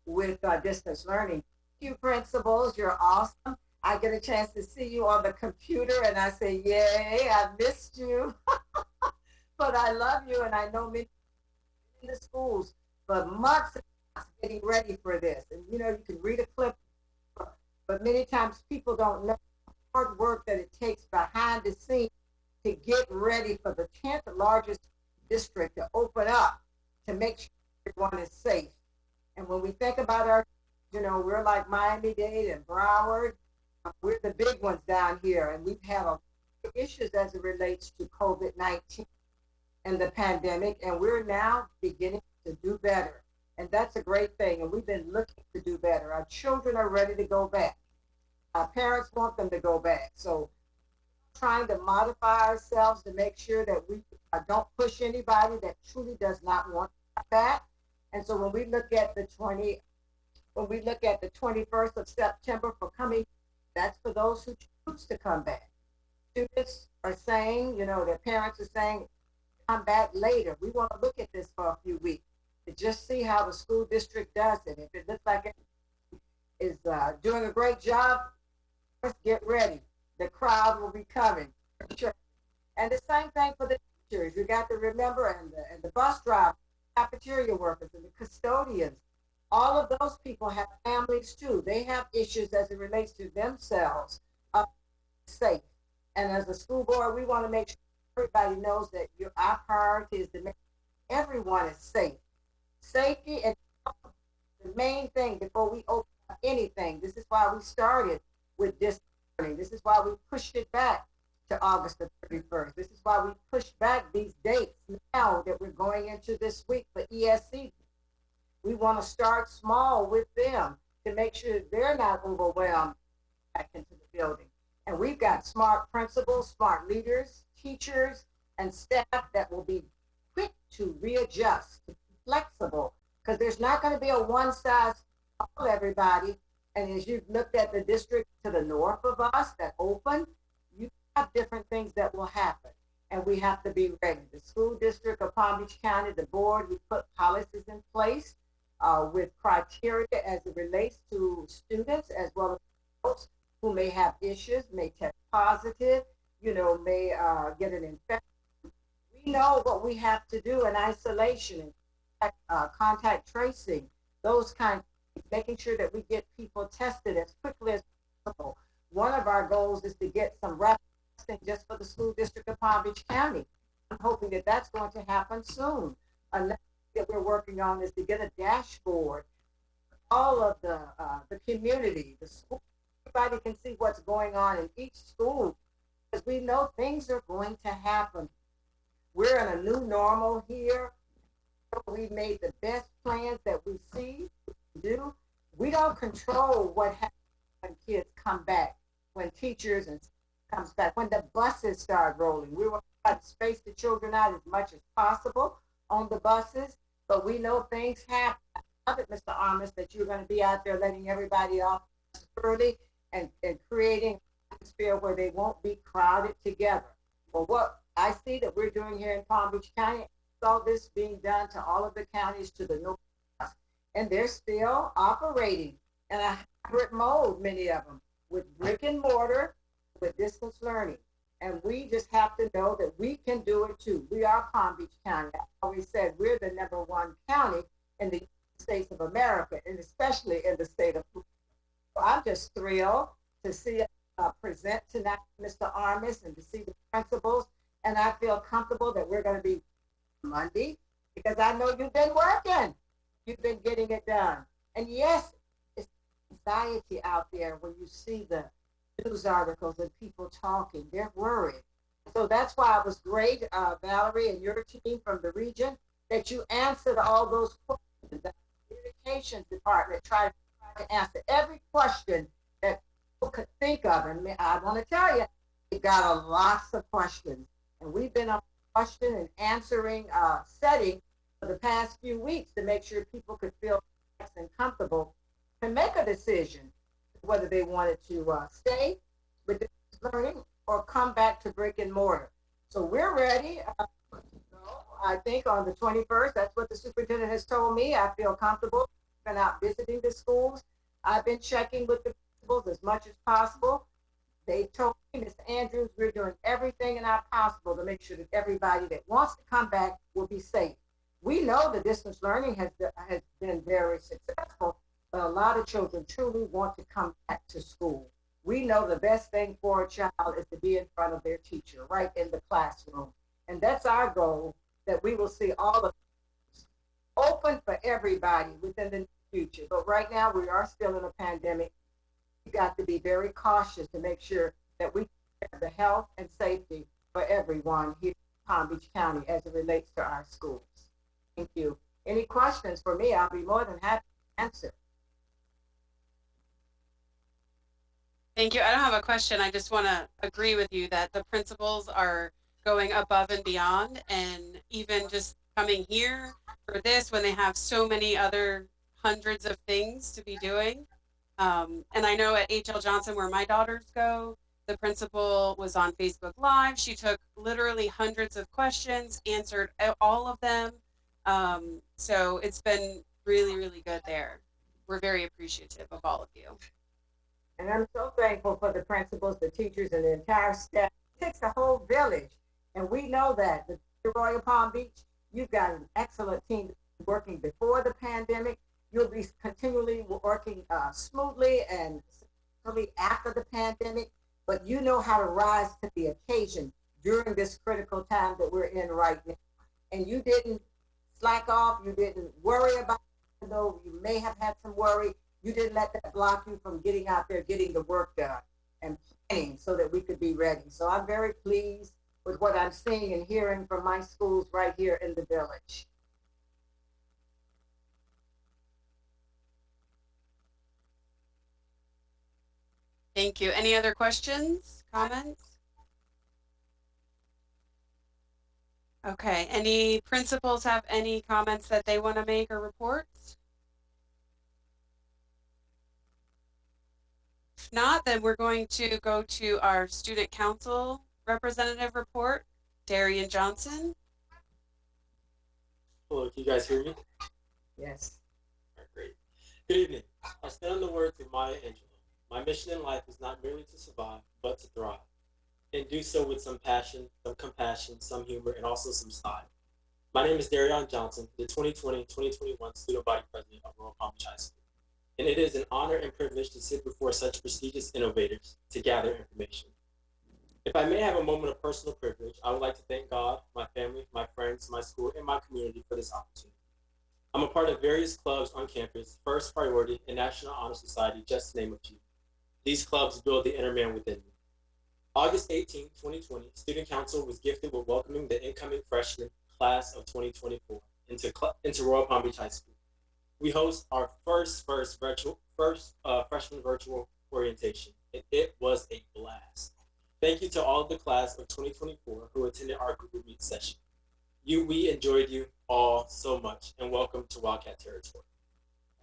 with distance learning. Thank you, principals. You're awesome. I get a chance to see you on the computer and I say, yay, I missed you. But I love you, and I know many in the schools, but months and months getting ready for this. And you can read a clip, but many times people don't know the hard work that it takes behind the scenes to get ready for the 10th largest district to open up, to make sure everyone is safe. And when we think about our, we're like Miami-Dade and Broward. We're the big ones down here, and we've had a lot of issues as it relates to COVID-19 and the pandemic, and we're now beginning to do better. And that's a great thing, and we've been looking to do better. Our children are ready to go back. Our parents want them to go back. So trying to modify ourselves to make sure that we don't push anybody that truly does not want that. And so when we look at the 21st of September for coming, that's for those who choose to come back. Students are saying, their parents are saying, come back later. We want to look at this for a few weeks to just see how the school district does it. If it looks like it is doing a great job, let's get ready. The crowd will be coming. Sure. And the same thing for the teachers. You got to remember, and the bus drivers, cafeteria workers, and the custodians. All of those people have families too. They have issues as it relates to themselves. Safe. And as a school board, we want to make sure everybody knows that our priority is to make sure everyone is safe. Safety and the main thing before we open up anything. This is why we started with this learning. This is why we pushed it back to August the 31st. This is why we pushed back these dates now that we're going into this week for ESC. We want to start small with them to make sure that they're not overwhelmed back into the building. And we've got smart principals, smart leaders, teachers, and staff that will be quick to readjust, to be flexible, because there's not going to be a one size fits all everybody. And as you've looked at the district to the north of us that open, you have different things that will happen. And we have to be ready. The school district of Palm Beach County, the board, we put policies in place with criteria as it relates to students as well as adults who may have issues, may test positive, may get an infection. We know what we have to do in isolation and contact tracing, those kinds of things, making sure that we get people tested as quickly as possible. One of our goals is to get some rapid testing just for the school district of Palm Beach County. I'm hoping that that's going to happen soon. Another thing that we're working on is to get a dashboard. All of the community, the school, everybody can see what's going on in each school, because we know things are going to happen. We're in a new normal here. We've made the best plans that we see do. We don't control what happens when kids come back, when teachers and comes back, when the buses start rolling. We want to space the children out as much as possible on the buses, but we know things happen. I love it, Mr. Armis, that you're going to be out there letting everybody off early and creating an atmosphere where they won't be crowded together. Well, what I see that we're doing here in Palm Beach County, all this being done to all of the counties to the north, and they're still operating in a hybrid mode, many of them, with brick and mortar, with distance learning. And we just have to know that we can do it too. We are Palm Beach County. I always said we're the #1 county in the United States of America, and especially in the state of Florida. So I'm just thrilled to see present tonight, Mr. Armis, and to see the principals. And I feel comfortable that we're going to be Monday, because I know you've been working. You've been getting it done. And yes, it's anxiety out there when you see the news articles and people talking. They're worried. So that's why it was great, Valerie and your team from the region, that you answered all those questions. The communications department tried to answer every question that people could think of. And I want to tell you, we got a lots of questions. And we've been on question and answering setting for the past few weeks to make sure people could feel relaxed and comfortable to make a decision whether they wanted to stay with distance learning or come back to brick and mortar. So we're ready. I think on the 21st, that's what the superintendent has told me. I feel comfortable. I've been out visiting the schools. I've been checking with the principals as much as possible. They told me, Mr. Andrews, we're doing everything in our possible to make sure that everybody that wants to come back will be safe. We know the distance learning has been very successful, but a lot of children truly want to come back to school. We know the best thing for a child is to be in front of their teacher, right in the classroom. And that's our goal, that we will see all of this open for everybody within the future. But right now, we are still in a pandemic. We got to be very cautious to make sure that we have the health and safety for everyone here in Palm Beach County as it relates to our schools. Thank you. Any questions for me? I'll be more than happy to answer. Thank you. I don't have a question. I just want to agree with you that the principals are going above and beyond, and even just coming here for this when they have so many other hundreds of things to be doing. And I know at H.L. Johnson, where my daughters go, the principal was on Facebook Live. She took literally hundreds of questions, answered all of them. So it's been really, really good there. We're very appreciative of all of you. And I'm so thankful for the principals, the teachers, and the entire staff. It takes a whole village. And we know that. The Royal Palm Beach, you've got an excellent team working before the pandemic. You'll be continually working smoothly and successfully after the pandemic. But you know how to rise to the occasion during this critical time that we're in right now. And you didn't slack off. You didn't worry about it, though you may have had some worry. You didn't let that block you from getting out there, getting the work done and planning so that we could be ready. So I'm very pleased with what I'm seeing and hearing from my schools right here in the village. Thank you. Any other questions, comments? Okay. Any principals have any comments that they want to make or reports? If not, then we're going to go to our student council representative report, Darian Johnson. Hello, can you guys hear me? Yes. All right, great. Good evening. I stand on the words of Maya Angelou. My mission in life is not merely to survive, but to thrive. And do so with some passion, some compassion, some humor, and also some style. My name is Darian Johnson, the 2020-2021 student body president of Royal Palm Beach High School. And it is an honor and privilege to sit before such prestigious innovators to gather information. If I may have a moment of personal privilege, I would like to thank God, my family, my friends, my school, and my community for this opportunity. I'm a part of various clubs on campus, First Priority and National Honor Society, just to name a few. These clubs build the inner man within me. August 18, 2020, Student Council was gifted with welcoming the incoming freshman class of 2024 into Royal Palm Beach High School. We host our first freshman virtual orientation, and it was a blast. Thank you to all of the class of 2024 who attended our Google Meet session. We enjoyed you all so much, and welcome to Wildcat territory.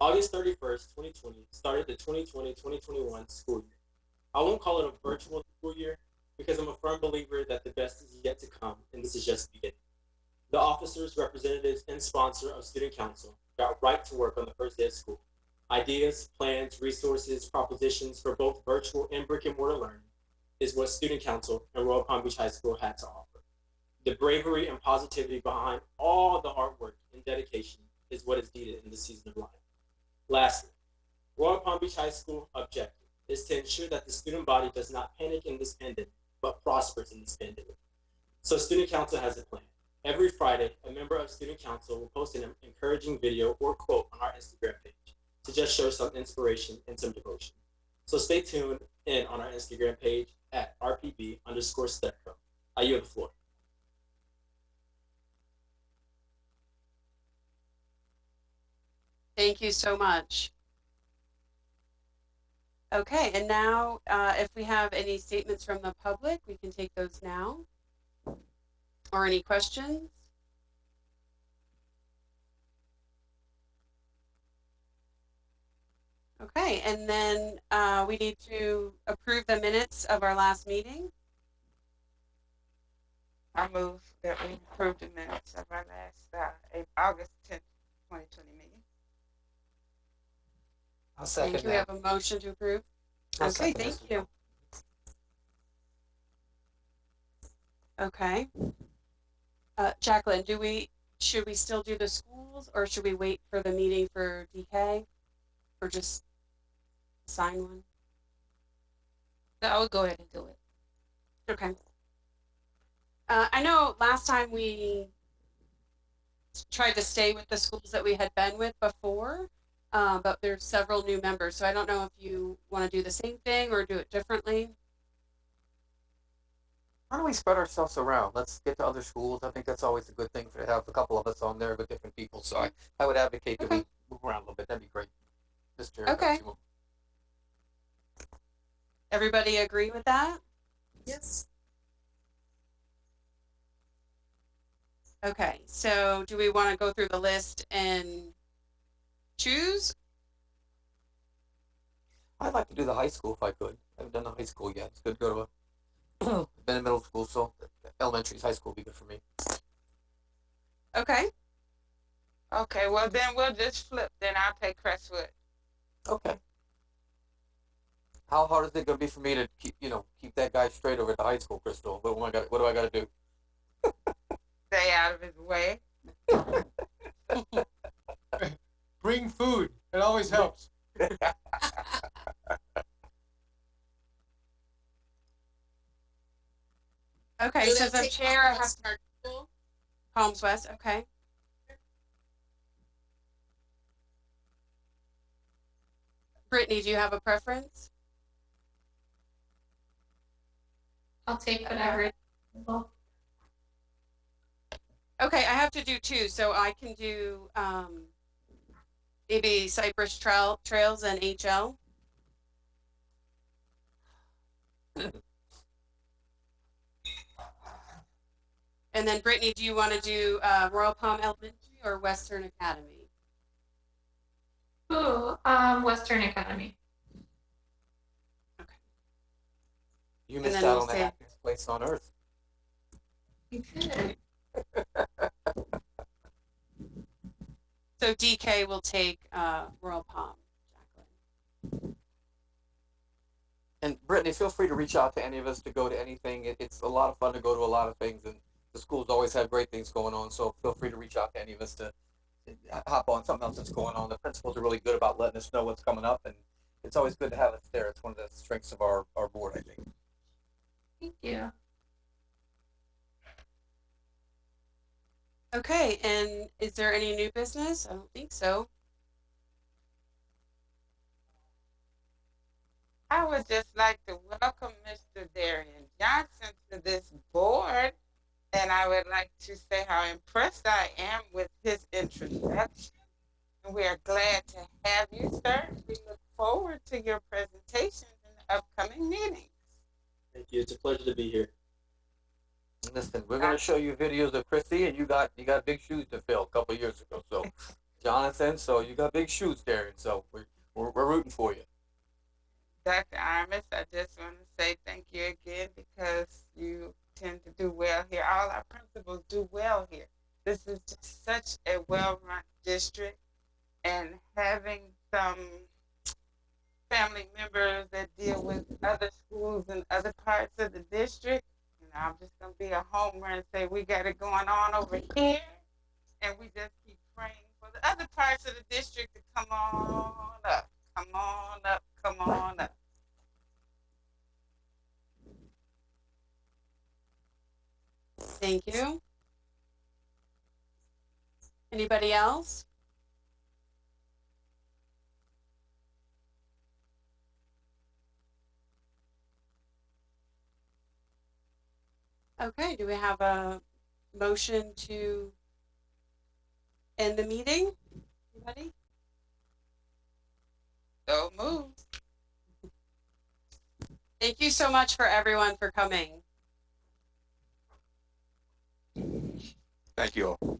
August 31st, 2020 started the 2020-2021 school year. I won't call it a virtual school year because I'm a firm believer that the best is yet to come, and this is just the beginning. The officers, representatives, and sponsor of Student Council got right to work on the first day of school. Ideas, plans, resources, propositions for both virtual and brick and mortar learning is what Student Council and Royal Palm Beach High School had to offer. The bravery and positivity behind all the hard work and dedication is what is needed in this season of life. Lastly, Royal Palm Beach High School objective is to ensure that the student body does not panic in this pandemic, but prospers in this pandemic. So Student Council has a plan. Every Friday, a member of Student Council will post an encouraging video or quote on our Instagram page to just show some inspiration and some devotion. So stay tuned in on our Instagram page at RPB_StepCo. I yield the floor. Thank you so much. Okay, and now if we have any statements from the public, we can take those now. Or any questions? Okay, and then we need to approve the minutes of our last meeting. I move that we approve the minutes of our last August 10th, 2020 meeting. I'll second Thank you. We that. have a motion to approve. I'll Okay, second thank this. you. Okay. Jacqueline, should we still do the schools, or should we wait for the meeting for DK, or just sign one? So I would go ahead and do it. Okay. I know last time we tried to stay with the schools that we had been with before, but there's several new members, so I don't know if you want to do the same thing or do it differently. Why don't we spread ourselves around? Let's get to other schools. I think that's always a good thing to have a couple of us on there with different people. So I would advocate that we move around a little bit. That'd be great. Mr. Okay. Everybody agree with that? Yes. Okay, so do we want to go through the list and choose? I'd like to do the high school if I could. I haven't done the high school yet. It's good to go to a been in middle school, so elementary's high school would be good for me. Okay, Okay, well then we'll just flip. Then I'll take Crestwood. Okay. How hard is it going to be for me to keep that guy straight over at the high school, Crystal? What do I got to do? Stay out of his way. Bring food. It always helps. okay, so the chair has Palms West, okay. Brittany, do you have a preference? I'll take whatever. Okay, I have to do two, so I can do maybe Cypress Trails and HL. And then Brittany, do you want to do Royal Palm Elementary or Western Academy? Ooh, Western Academy. You And missed then out we'll on the say- happiest place on earth. You could. So DK will take Royal Palm, Jacqueline. And Brittany, feel free to reach out to any of us to go to anything. It's a lot of fun to go to a lot of things, and the schools always have great things going on. So feel free to reach out to any of us to hop on something else that's going on. The principals are really good about letting us know what's coming up, and it's always good to have us there. It's one of the strengths of our board, I think. Thank you. Okay, and is there any new business? I don't think so. I would just like to welcome Mr. Darian Johnson to this board, and I would like to say how impressed I am with his introduction. And we are glad to have you, sir. We look forward to your presentations in the upcoming meetings. Thank you. It's a pleasure to be here. Listen, we're gonna show you videos of Chrissy, and you got big shoes to fill a couple of years ago. So, Jonathan, so you got big shoes, Darren. So we're rooting for you. Dr. Armis, I just want to say thank you again because you tend to do well here. All our principals do well here. This is just such a well-run district, and having some family members that deal with other schools in other parts of the district, I'm just going to be a homer and say we got it going on over here, and we just keep praying for the other parts of the district to come on up, come on up, come on up. Thank you. Anybody else? Okay, do we have a motion to end the meeting? Anybody? So move. Thank you so much for everyone for coming. Thank you all.